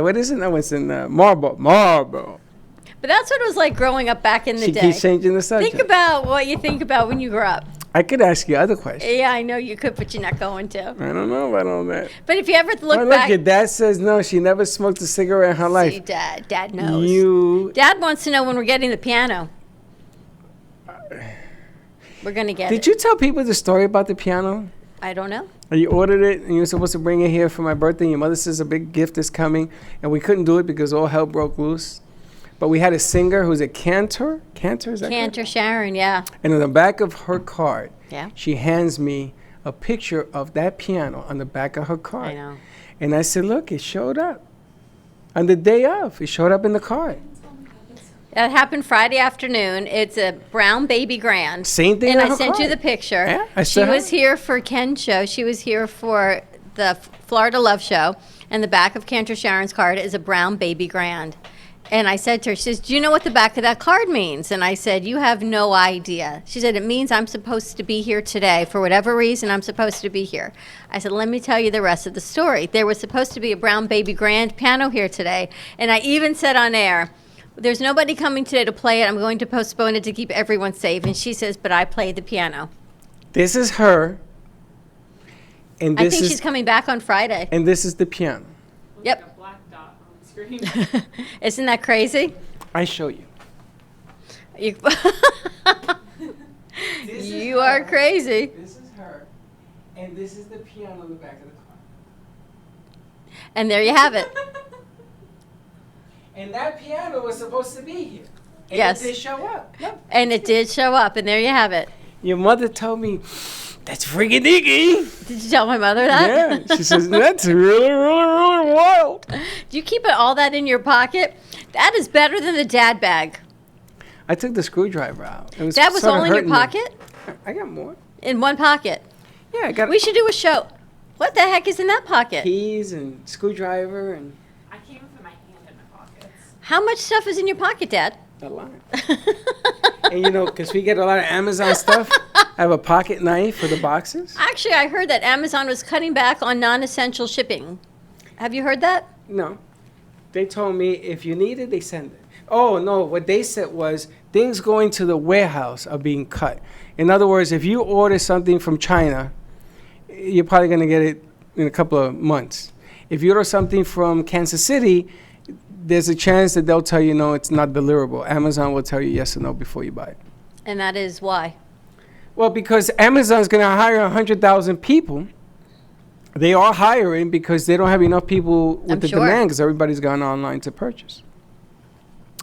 What is it? No, Winston. Marlboro. But that's what it was like growing up back in the She day. keeps changing the subject. Think about what you think about when you grow up. I could ask you other questions. Yeah, I know you could, but you're not going to. I don't know about all that. But if you ever look Oh, look, back, your dad says no. She never smoked a cigarette in her life. see, Dad knows. Dad wants to know when we're getting the piano. We're gonna get Did it. you tell people the story about the piano? I don't know. You ordered it, and you were supposed to bring it here for my birthday. And your mother says a big gift is coming, and we couldn't do it because all hell broke loose. But we had a singer who's a cantor. Cantor, is that correct? Cantor Sharon, yeah. And on the back of her card, Yeah. she hands me a picture of that piano on the back of her card. I know. And I said, look, it showed up. On the day of, it showed up in the card. That happened Friday afternoon. It's a brown baby grand. Same thing And on I her sent you card. the picture. Yeah, I She still have was it. here for Ken's show. She was here for the Florida Love Show. And the back of Cantor Sharon's card is a brown baby grand. And I said to her, she says, do you know what the back of that card means? And I said, you have no idea. She said, it means I'm supposed to be here today. For whatever reason, I'm supposed to be here. I said, let me tell you the rest of the story. There was supposed to be a brown baby grand piano here today. And I even said on air, there's nobody coming today to play it. I'm going to postpone it to keep everyone safe. And she says, but I played the piano. This is her. And I this think is she's coming back on Friday. and this is the piano. Yep. A black dot on the screen. Isn't that crazy? I show you. You, you are crazy. This is her. And this is the piano on the back of the card. And there you have it. And that piano was supposed to be here. And Yes. it did show up. No. And it did show up, and there you have it. Your mother told me, that's freaky deaky. Did you tell my mother that? Yeah. She says, that's really, really, really wild. Do you keep all that in your pocket? That is better than the dad bag. I took the screwdriver out. It That was sorta all in your hurting me. pocket? I got more. In one pocket. Yeah, I got We should do a show. What the heck is in that pocket? keys and screwdriver and I came with my hand in my pockets. How much stuff is in your pocket, Dad? a lot. And you know, because we get a lot of Amazon stuff, I have a pocket knife for the boxes. Actually, I heard that Amazon was cutting back on non-essential shipping. Have you heard that? No. They told me if you need it, they send it. Oh, no. What they said was things going to the warehouse are being cut. In other words, if you order something from China, you're probably going to get it in a couple of months. If you order something from Kansas City, there's a chance that they'll tell you, no, it's not deliverable. Amazon will tell you yes or no before you buy it. And that is why. Well, because Amazon's going to hire 100,000 people. They are hiring because they don't have enough people with I'm the sure. demand because everybody's gone online to purchase.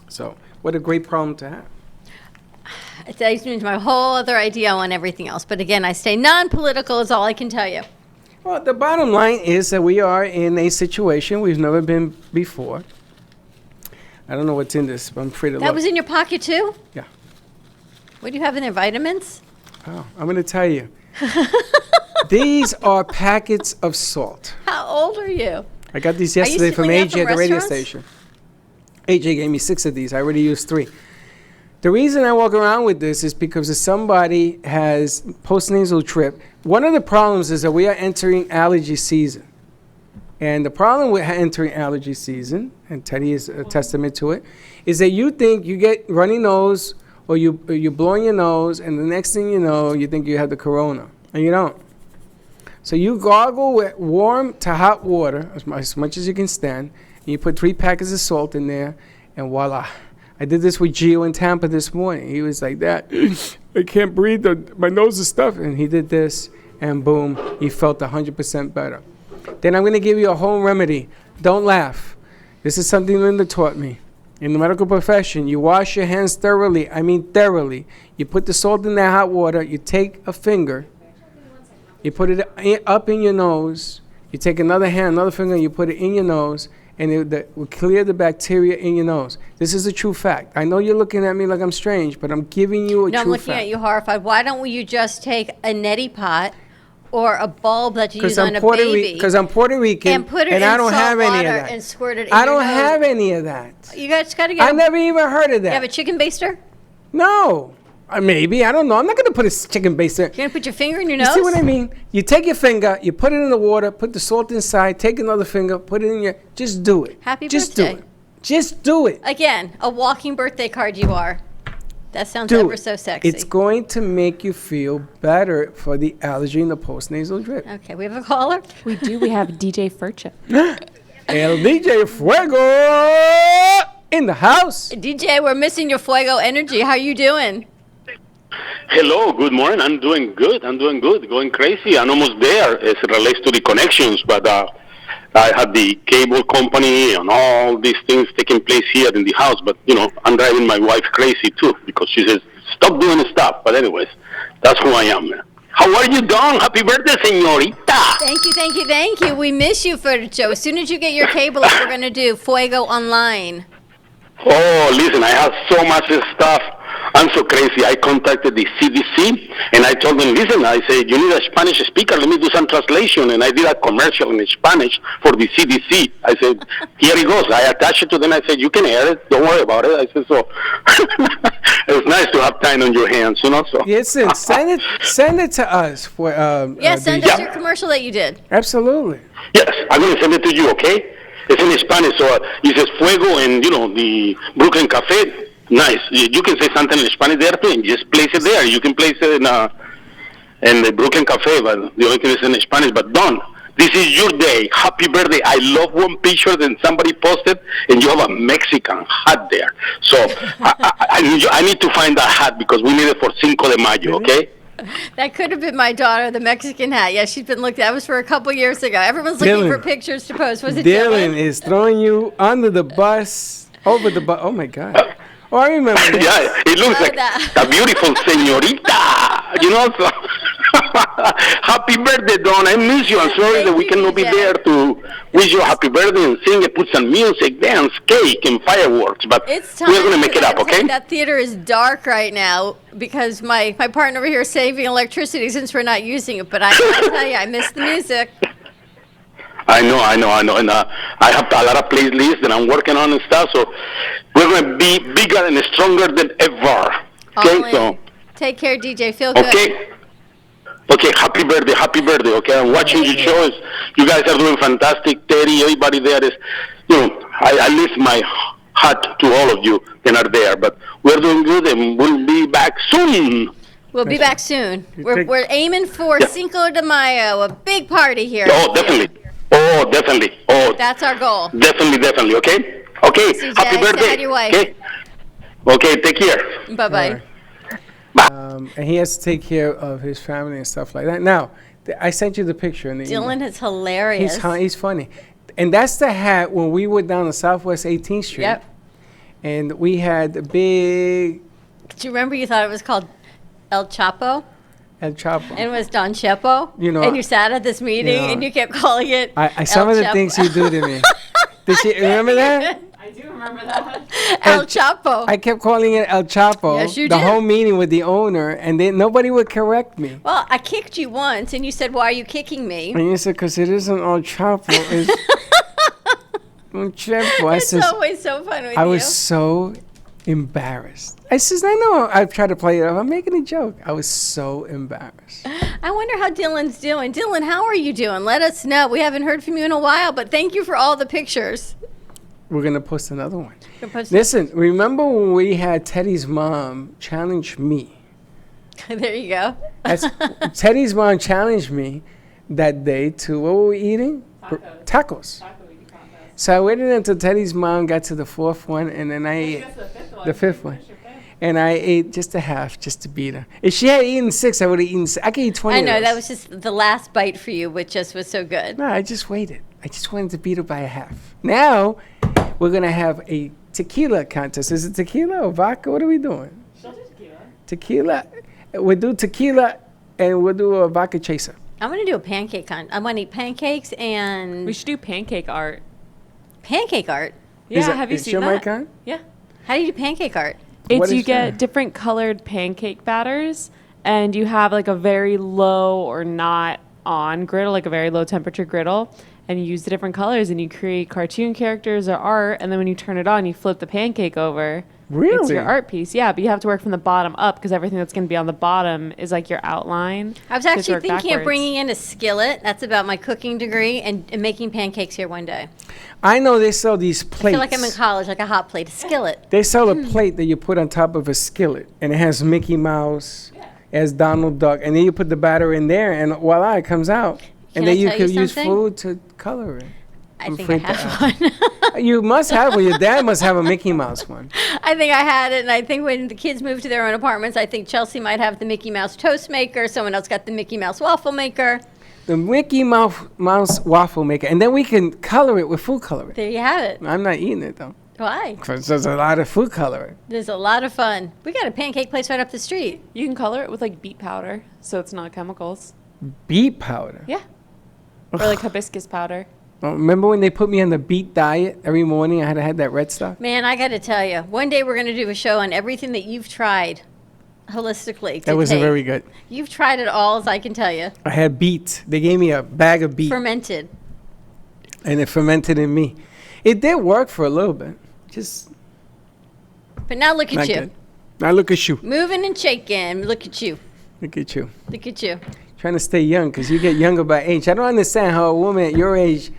So, what a great problem to have. It takes me into my whole other idea on everything else. But again, I stay non-political is all I can tell you. Well, the bottom line is that we are in a situation we've never been before. I don't know what's in this, but I'm afraid to That look. was in your pocket too? Yeah. What do you have in there, vitamins? Oh, I'm going to tell you. These are packets of salt. How old are you? I got these Are you yesterday from stealing that AJ from at the radio restaurants? station. AJ gave me 6 of these. I already used 3. The reason I walk around with this is because if somebody has postnasal drip, one of the problems is that we are entering allergy season. And the problem with entering allergy season, and Teddy is a testament to it, is that you think you get runny nose or you're blowing your nose, and the next thing you know, you think you have the corona, and you don't. So you gargle with warm to hot water as much as you can stand, and you put 3 packets of salt in there, and voila. I did this with Gio in Tampa this morning. He was like that. I can't breathe. My nose is stuffed. And he did this, and boom, he felt 100% better. Then I'm going to give you a home remedy. Don't laugh. This is something Linda taught me. In the medical profession, you wash your hands thoroughly. I mean thoroughly. You put the salt in that hot water. You take a finger. You put it up in your nose. You take another hand, another finger, and you put it in your nose, and it will clear the bacteria in your nose. This is a true fact. I know you're looking at me like I'm strange, but I'm giving you a No, I'm true looking fact. at you horrified. Why don't you just take a neti pot or a bulb that you use on a baby Because I'm Puerto Rican, and put it in I don't salt have any water of that. and squirt it in I your don't nose? have any of that. You guys got to get I never even heard of You have that. a chicken baster? No. Maybe. I don't know. I'm not going to put a chicken base there. You're going to put your finger in your You nose? see what I mean? You take your finger, you put it in the water, put the salt inside, take another finger, put it in your... Just do it. Happy Just birthday. do it. Just do it. Again, a walking birthday card you are. That sounds Do ever it. so sexy. It's going to make you feel better for the allergy and the postnasal drip. Okay, we have a caller? We do. We have DJ Furchip. El DJ Fuego in the house. DJ, we're missing your fuego energy. How you doing? Hello, good morning. I'm doing good. Going crazy. I'm almost there as it relates to the connections, but I had the cable company and all these things taking place here in the house. But, I'm driving my wife crazy, too, because she says, stop doing stuff. But anyways, that's who I am. How are you, Don? Happy birthday, señorita. Thank you. We miss you, Fercho. As soon as you get your cable, we're going to do Fuego Online. Oh, listen, I have so much stuff. I'm so crazy. I contacted the CDC, and I told them, listen, I said, you need a Spanish speaker. Let me do some translation. And I did a commercial in Spanish for the CDC. I said, here it goes. I attached it to them. I said, you can air it. Don't worry about it. I said, so it's nice to have time on your hands, So Listen, send it to us. For, Send DJ. us your commercial that you did. Absolutely. Yes, I'm going to send it to you, okay? It's in Spanish, so it says Fuego and, the Brooklyn Cafe. Nice. You can say something in Spanish there, too, and just place it there. You can place it in the Brooklyn Cafe, but the only thing is in Spanish. But, Don, this is your day. Happy birthday. I love one picture that somebody posted, and you have a Mexican hat there. So I need to find that hat because we need it for Cinco de Mayo, okay? That could have been my daughter, the Mexican hat. Yeah, she's been looking. That was for a couple years ago. Everyone's looking Dylan. for pictures to post. Was it Dylan Dylan? is throwing you under the bus, over the bus. Oh, my God. Oh, I remember that. Yeah, it looks Love like that. a beautiful señorita, So happy birthday, Don. I miss you. I'm sorry Thank that we you, cannot be DJ. there to wish you a happy birthday and sing and put some music, dance, cake, and fireworks. But It's time. we're going to make it up, I'm telling you, okay? That theater is dark right now because my partner over here is saving electricity since we're not using it. But I gotta tell you, I miss the music. I know. And I have a lot of playlists that I'm working on and stuff. So we're going to be bigger and stronger than ever. Okay, All in. so... Take care, DJ. Feel good. Okay, happy birthday, okay? I'm watching your shows. You guys are doing fantastic. Teddy, everybody there is, I lift my hat to all of you that are there. But we're doing good, and we'll be back soon. We'll be back soon. take- We're aiming for Cinco de Mayo, a big party here. Oh, definitely. Oh, That's our goal. definitely, okay? Okay, CJ, happy say birthday. hi to your wife. Okay, take care. Bye-bye. And he has to take care of his family and stuff like that. Now, I sent you the picture. In the email. Dylan is hilarious. He's funny. And that's the hat when we were down on Southwest 18th Street. Yep. And we had the big Do you remember you thought it was called El Chapo? El Chapo. And it was Don Chepo? And you sat at this meeting and you kept calling it Some El of the Chapo. things you do to me. Did you remember that? I do remember that. El Chapo. I kept calling it El Chapo. Yes, you the did. whole meeting with the owner, and then nobody would correct me. Well, I kicked you once, and you said, "Why are you kicking me?" And you said, because it isn't El Chapo, it's El Chapo. I It's says, always so fun with you. I was so embarrassed. I says, I know I've tried to play it off. I'm making a joke. I was so embarrassed. I wonder how Dylan's doing. Dylan, how are you doing? Let us know. We haven't heard from you in a while, but thank you for all the pictures. We're going to post another one. You can post- Listen, remember when we had Teddy's mom challenge me? There you go. Teddy's mom challenged me that day to, what were we eating? Tacos. So I waited until Teddy's mom got to the fourth one, and then I ate the fifth one. And I ate just a half, just to beat her. If she had eaten 6, I would have eaten 6. I could eat 20 I of know, those. that was just the last bite for you, which just was so good. No, I just waited. I just wanted to beat her by a half. Now, we're going to have a tequila contest. Is it tequila or vodka? What are we doing? Tequila. We'll do tequila and we'll do a vodka chaser. I'm going to do a pancake I want to eat pancakes and We should do pancake art. pancake art. Yeah, have you is seen your that? mic on? Yeah. How do you do pancake art? It's What you is get that? different colored pancake batters, and you have like a very low or not on griddle, like a very low temperature griddle, and you use the different colors and you create cartoon characters or art, and then when you turn it on, you flip the pancake over. It's Really? your art piece, yeah, but you have to work from the bottom up because everything that's going to be on the bottom is like your outline. I was So you have to actually work thinking of backwards. bringing in a skillet. That's about my cooking degree and making pancakes here one day. I know they sell these I plates. feel like I'm in college, like a hot plate, a skillet. They sell a plate that you put on top of a skillet, and it has Mickey Mouse, as Donald Duck, and then you put the batter in there, and voila, it comes out. And Can I then you tell you could use something? food to color it. I I'm think I afraid to have one. You must have one. Your dad must have a Mickey Mouse one. I think I had it, and I think when the kids moved to their own apartments, I think Chelsea might have the Mickey Mouse toast maker. Someone else got the Mickey Mouse waffle maker. The Mickey Mouse waffle maker, and then we can color it with food coloring. There you have it. I'm not eating it though, Why? because there's a lot of food coloring. There's a lot of fun. We got a pancake place right up the street. You can color it with like beet powder, so it's not chemicals. Beet powder. Yeah. Or like hibiscus powder. Oh, remember when they put me on the beet diet every morning? I had to have that red stuff. Man, I got to tell you, one day we're going to do a show on everything that you've tried holistically. That wasn't very good. You've tried it all, as I can tell you. I had beet. They gave me a bag of beet, Fermented. and it fermented in me. It did work for a little bit. Just But now look at not you. good. Now look at you. Moving and shaking. Look at you. Look at you. Look at you. Trying to stay young because you get younger by age. I don't understand how a woman at your age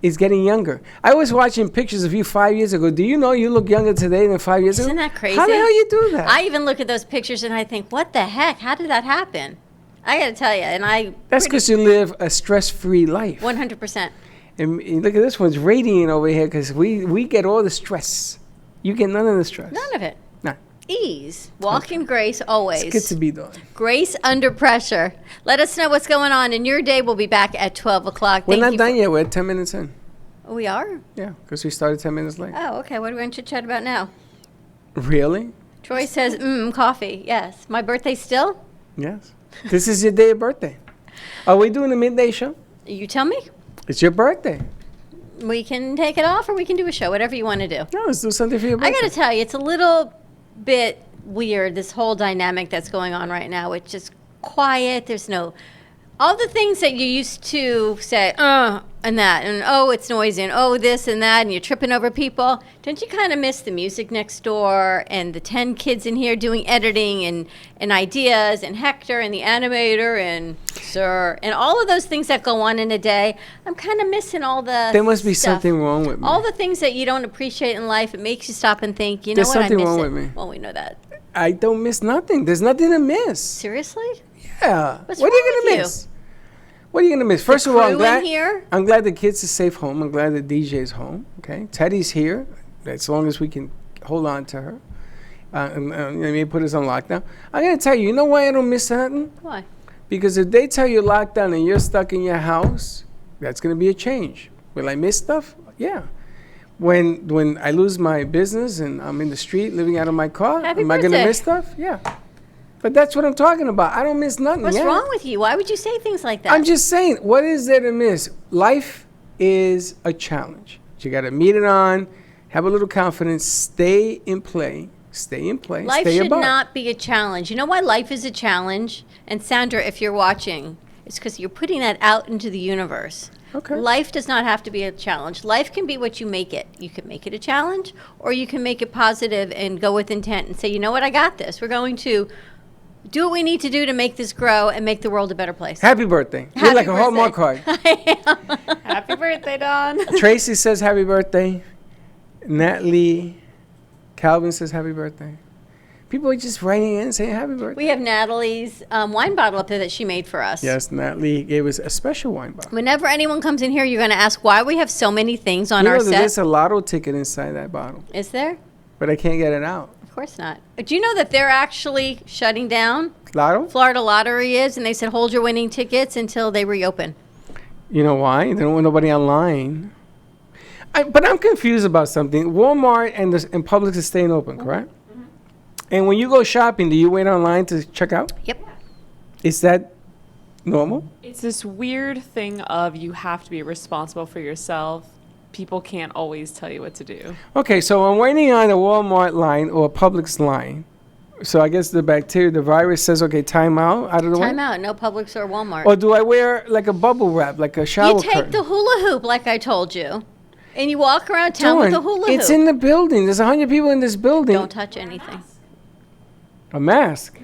is getting younger. I was watching pictures of you 5 years ago. Do you know you look younger today than 5 years ago? Isn't that crazy? How the hell you do that? I even look at those pictures and I think, what the heck? How did that happen? I got to tell you, and That's because you live a stress-free life. 100%. And look at this one's radiant over here because we get all the stress. You get none of the stress. None of it. None. Ease. Walk in grace always. It's good to be done. Grace under pressure. Let us know what's going on in your day. We'll be back at 12 o'clock. We're Thank not you done yet. We're at 10 minutes in. We are? Yeah, because we started 10 minutes late. Oh, okay. What are we going to chit-chat about now? Really? Troy says, coffee. Yes. My birthday still? Yes. This is your day of birthday. Are we doing a midday show? You tell me. It's your birthday. We can take it off or we can do a show, whatever you want to do. No, let's do something for your I birthday. got to tell you, it's a little bit weird, this whole dynamic that's going on right now. It's just quiet. There's no, all the things that you used to say, and that, and oh, it's noisy, and oh, this and that, and you're tripping over people. Don't you kind of miss the music next door and the 10 kids in here doing editing and ideas and Hector and the animator and Sir and all of those things that go on in a day? I'm kind of missing all the There must be stuff. something wrong with me. All the things that you don't appreciate in life, it makes you stop and think, you know There's what, something I miss wrong it. with me. Well, we know that. I don't miss nothing. There's nothing to miss. Seriously? Yeah. What's what are wrong you with gonna you? miss? What are you gonna miss? First of all, crew in here? I'm glad the kids are safe home. I'm glad the DJ's home. Okay, Teddy's here. As long as we can hold on to her, and maybe put us on lockdown. I'm gonna tell you. You know why I don't miss nothing? Why? Because if they tell you lockdown and you're stuck in your house, that's gonna be a change. Will I miss stuff? Yeah. When I lose my business and I'm in the street living out of my car, Happy am I gonna birthday. miss stuff? Yeah. But that's what I'm talking about. I don't miss nothing. What's yeah. wrong with you? Why would you say things like that? I'm just saying, what is there to miss? Life is a challenge. You got to meet it on, have a little confidence, stay in play, Life stay should above. not be a challenge. You know why life is a challenge? And Sandra, if you're watching, it's because you're putting that out into the universe. Okay. Life does not have to be a challenge. Life can be what you make it. You can make it a challenge, or you can make it positive and go with intent and say, you know what, I got this. We're going to do what we need to do to make this grow and make the world a better place. Happy birthday. You're Happy like a Hallmark card. Happy birthday, Dawn. Tracy says happy birthday. Natalie Calvin says happy birthday. People are just writing in saying happy birthday. We have Natalie's wine bottle up there that she made for us. Yes, Natalie gave us a special wine bottle. Whenever anyone comes in here, you're going to ask why we have so many things on You our know that set. there's a lotto ticket inside that bottle, Is there? but I can't get it out. Of course not. Do you know that they're actually shutting down? Lotto? Florida Lottery is, and they said hold your winning tickets until they reopen. You know why? They don't want nobody online. But I'm confused about something. Walmart and Publix is staying open, correct? Mm-hmm. And when you go shopping, do you wait online to check out? Yep. Is that normal? It's this weird thing of you have to be responsible for yourself. People can't always tell you what to do. Okay, so I'm waiting on a Walmart line or a Publix line. So I guess the virus says, okay, time out of the way? Time out. No Publix or Walmart. Or do I wear like a bubble wrap, like a shower You take curtain? the hula hoop, like I told you, and you walk around town with the hula hoop. It's in the building. There's 100 people in this building. Don't touch anything. A mask?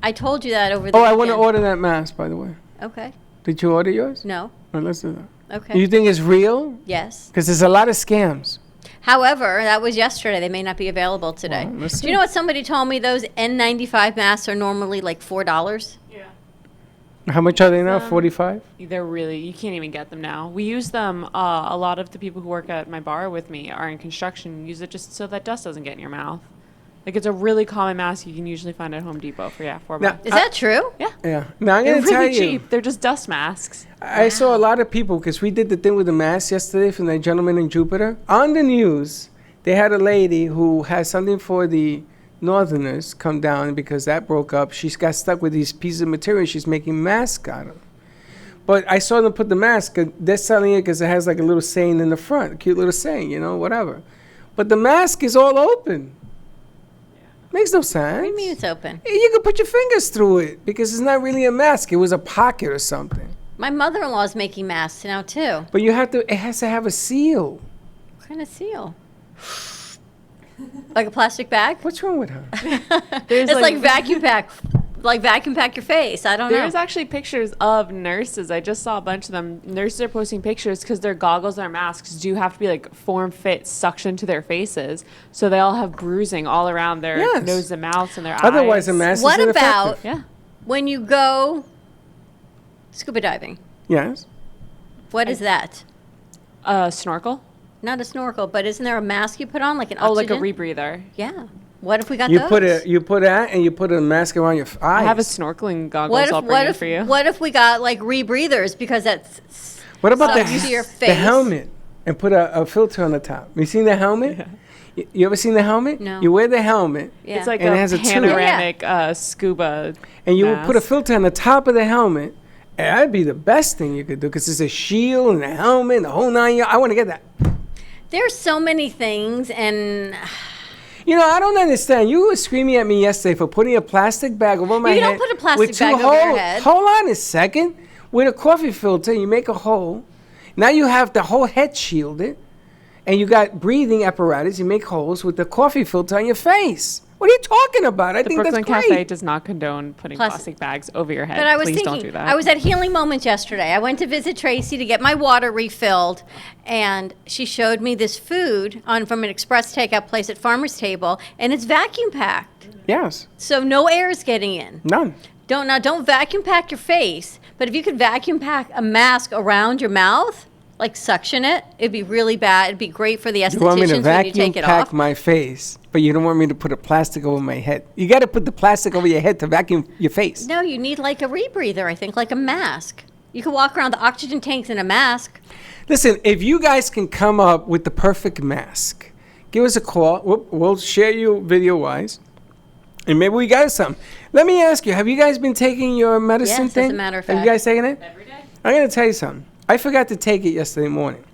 I told you that over the Oh, weekend. I want to order that mask, by the way. Okay. Did you order yours? No. All right, let's do that. Okay. You think it's real? Yes. Because there's a lot of scams. However, that was yesterday. They may not be available today. Well, let's Do see. you know what somebody told me? Those N95 masks are normally like $4. How much are they now? 45? They're really, you can't even get them now. We use them, a lot of the people who work at my bar with me are in construction, use it just so that dust doesn't get in your mouth. Like, it's a really common mask you can usually find at Home Depot for, $4. Now, Is that true? Yeah. Yeah. Now, I'm They're going to tell really you. cheap. They're just dust masks. I saw a lot of people, because we did the thing with the mask yesterday from that gentleman in Jupiter. On the news, they had a lady who had something for the Northerners come down because that broke up. She's got stuck with these pieces of material. She's making masks out of them. But I saw them put the mask. They're selling it because it has like a little saying in the front, a cute little saying, whatever. But the mask is all open. Makes no sense. What do you mean it's open? You can put your fingers through it because it's not really a mask. It was a pocket or something. My mother-in-law is making masks now, too. But it has to have a seal. What kind of seal? Like a plastic bag? What's wrong with her? It's like vacuum pack. Like vacuum pack your face. I don't know. There's actually pictures of nurses. I just saw a bunch of them. Nurses are posting pictures because their goggles and their masks do have to be like form-fit, suction to their faces. So they all have bruising all around their Yes. nose and mouths and their eyes. Otherwise, a mask What is ineffective. about Yeah. when you go scuba diving? Yes. What is that? Snorkel? Not a snorkel, but isn't there a mask you put on, like an Oh, like oxygen? a rebreather. Yeah. What if we got You those? put that and you put a mask around your eyes. I have a snorkeling goggles What if, I'll bring what in if, for you. what if we got like rebreathers because that's What about sucks to your the face? helmet and put a filter on the top? You seen the helmet? Yeah. You ever seen the helmet? No. You wear the helmet Yeah. It's like And a it has a tube. panoramic scuba and you would put a mask. filter on the top of the helmet. And that'd be the best thing you could do because it's a shield and a helmet and the whole 9 yards. I want to get that. There's so many things, and I don't understand. You were screaming at me yesterday for putting a plastic bag over my head. You don't put a plastic with two bag over your holes. head. Hold on a second. With a coffee filter, you make a hole. Now you have the whole head shielded, and you got breathing apparatus. You make holes with the coffee filter on your face. What are you talking about? I The think Brooklyn that's great. Cafe does not condone putting plastic bags over your head. but I was Please thinking, don't do that. I was at Healing Moments yesterday. I went to visit Tracy to get my water refilled, and she showed me this food from an express takeout place at Farmer's Table, and it's vacuum packed, Yes. so no air is getting in. None. Don't vacuum pack your face, but if you could vacuum pack a mask around your mouth, like suction it, it'd be really bad. It'd be great for the You want me estheticians to when you vacuum take it pack off. my face, but you don't want me to put a plastic over my head. You got to put the plastic over your head to vacuum your face. No, you need like a rebreather, I think, like a mask. You could walk around the oxygen tanks in a mask. Listen, if you guys can come up with the perfect mask, give us a call. We'll share you video-wise, and maybe we got some. Let me ask you, have you guys been taking your medicine Yes, thing? as a matter of Have you fact. guys taken it? Every day. I'm going to tell you something. I forgot to take it yesterday morning,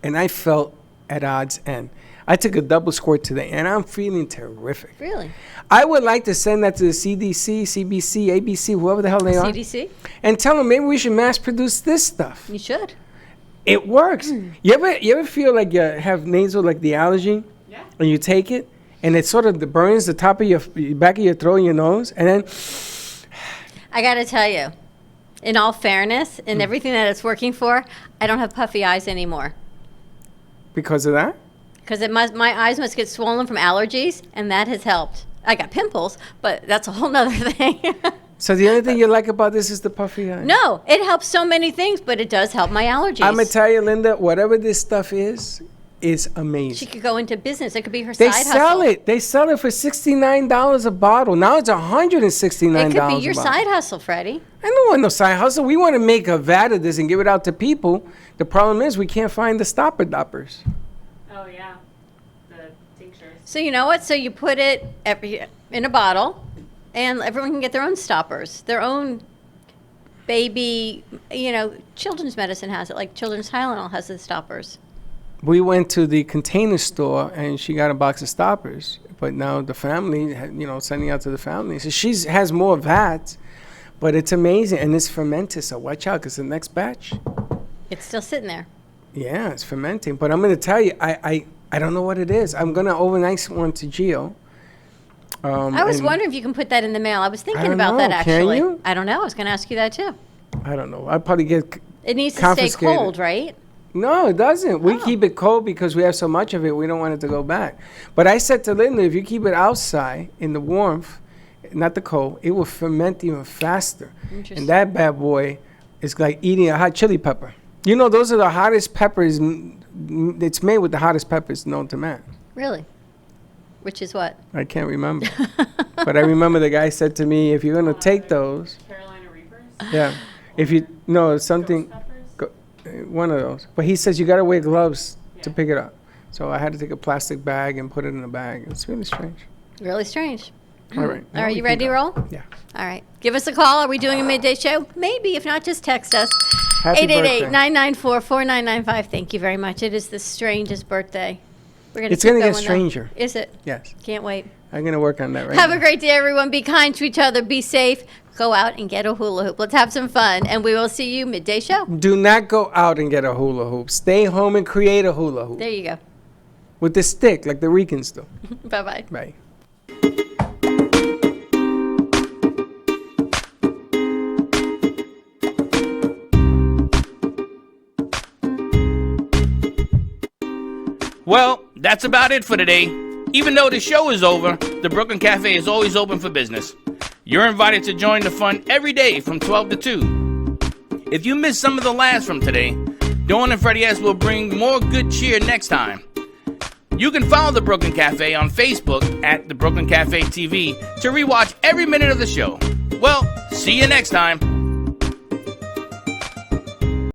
and I felt at odds end. I took a double squirt today, and I'm feeling terrific. Really? I would like to send that to the CDC, CBC, ABC, whoever the hell they are, CDC? and tell them maybe we should mass produce this stuff. You should. It works. You ever feel like you have nasal, like the allergy? Yeah. And you take it, and it sort of burns the top of your back of your throat and your nose, and then I got to tell you, in all fairness, and everything that it's working for, I don't have puffy eyes anymore. because of that? Because my eyes must get swollen from allergies, and that has helped. I got pimples, but that's a whole nother thing. So the only thing you like about this is the puffy eye? No, it helps so many things, but it does help my allergies. I'm going to tell you, Linda, whatever this stuff is, is She amazing. could go into business. It could be her They side sell hustle. it. They sell it for $69 a bottle. Now it's $169 It could be a your bottle. side hustle, Freddie. I don't want no side hustle. We want to make a vat of this and give it out to people. The problem is we can't find the stopper doppers. Oh yeah, the tinctures. So you know what? So you put it in a bottle, and everyone can get their own stoppers, their own baby. Children's medicine has it. Like Children's Tylenol has the stoppers. We went to the Container Store and she got a box of stoppers. But now the family, sending out to the family. So she has more vats, but it's amazing. And it's fermented, so watch out because the next batch, It's still sitting there. yeah, it's fermenting. But I'm going to tell you, I don't know what it is. I'm going to overnight one to Gio. I was and wondering if you can put that in the mail. I was thinking don't about that know. Can actually. you? I don't know. I was going to ask you that too. I don't know. I'd probably get It needs to stay confiscated. cold, right? No, it doesn't. We Oh. keep it cold because we have so much of it. We don't want it to go back. But I said to Linda, if you keep it outside in the warmth, not the cold, it will ferment even faster. Interesting. And that bad boy is like eating a hot chili pepper. Those are the hottest peppers. It's made with the hottest peppers known to man. Really? Which is what? I can't remember. But I remember the guy said to me, if you're going to take those, Carolina Reapers. yeah, if you, no, something, Peppers. one of those. But he says you got to wear gloves to pick it up. So I had to take a plastic bag and put it in a bag. It's really strange. Really strange. All right. All right, you ready to roll? Yeah. All right. Give us a call. Are we doing a midday show? Maybe. If not, just text us. Happy birthday. 888-994-4995. Thank you very much. It is the strangest birthday. We're gonna It's keep going to get going, though. stranger. Is it? Yes. Can't wait. I'm going to work on that right Have now. a great day, everyone. Be kind to each other. Be safe. Go out and get a hula hoop. Let's have some fun. And we will see you midday show. Do not go out and get a hula hoop. Stay home and create a hula hoop. There you go. With the stick, like the Ricans do. Bye-bye. Bye. Well, that's about it for today. Even though the show is over, the Brooklyn Cafe is always open for business. You're invited to join the fun every day from 12 to 2. If you missed some of the laughs from today, Dawn and Freddie S will bring more good cheer next time. You can follow the Brooklyn Cafe on Facebook at the Brooklyn Cafe TV to rewatch every minute of the show. Well, see you next time.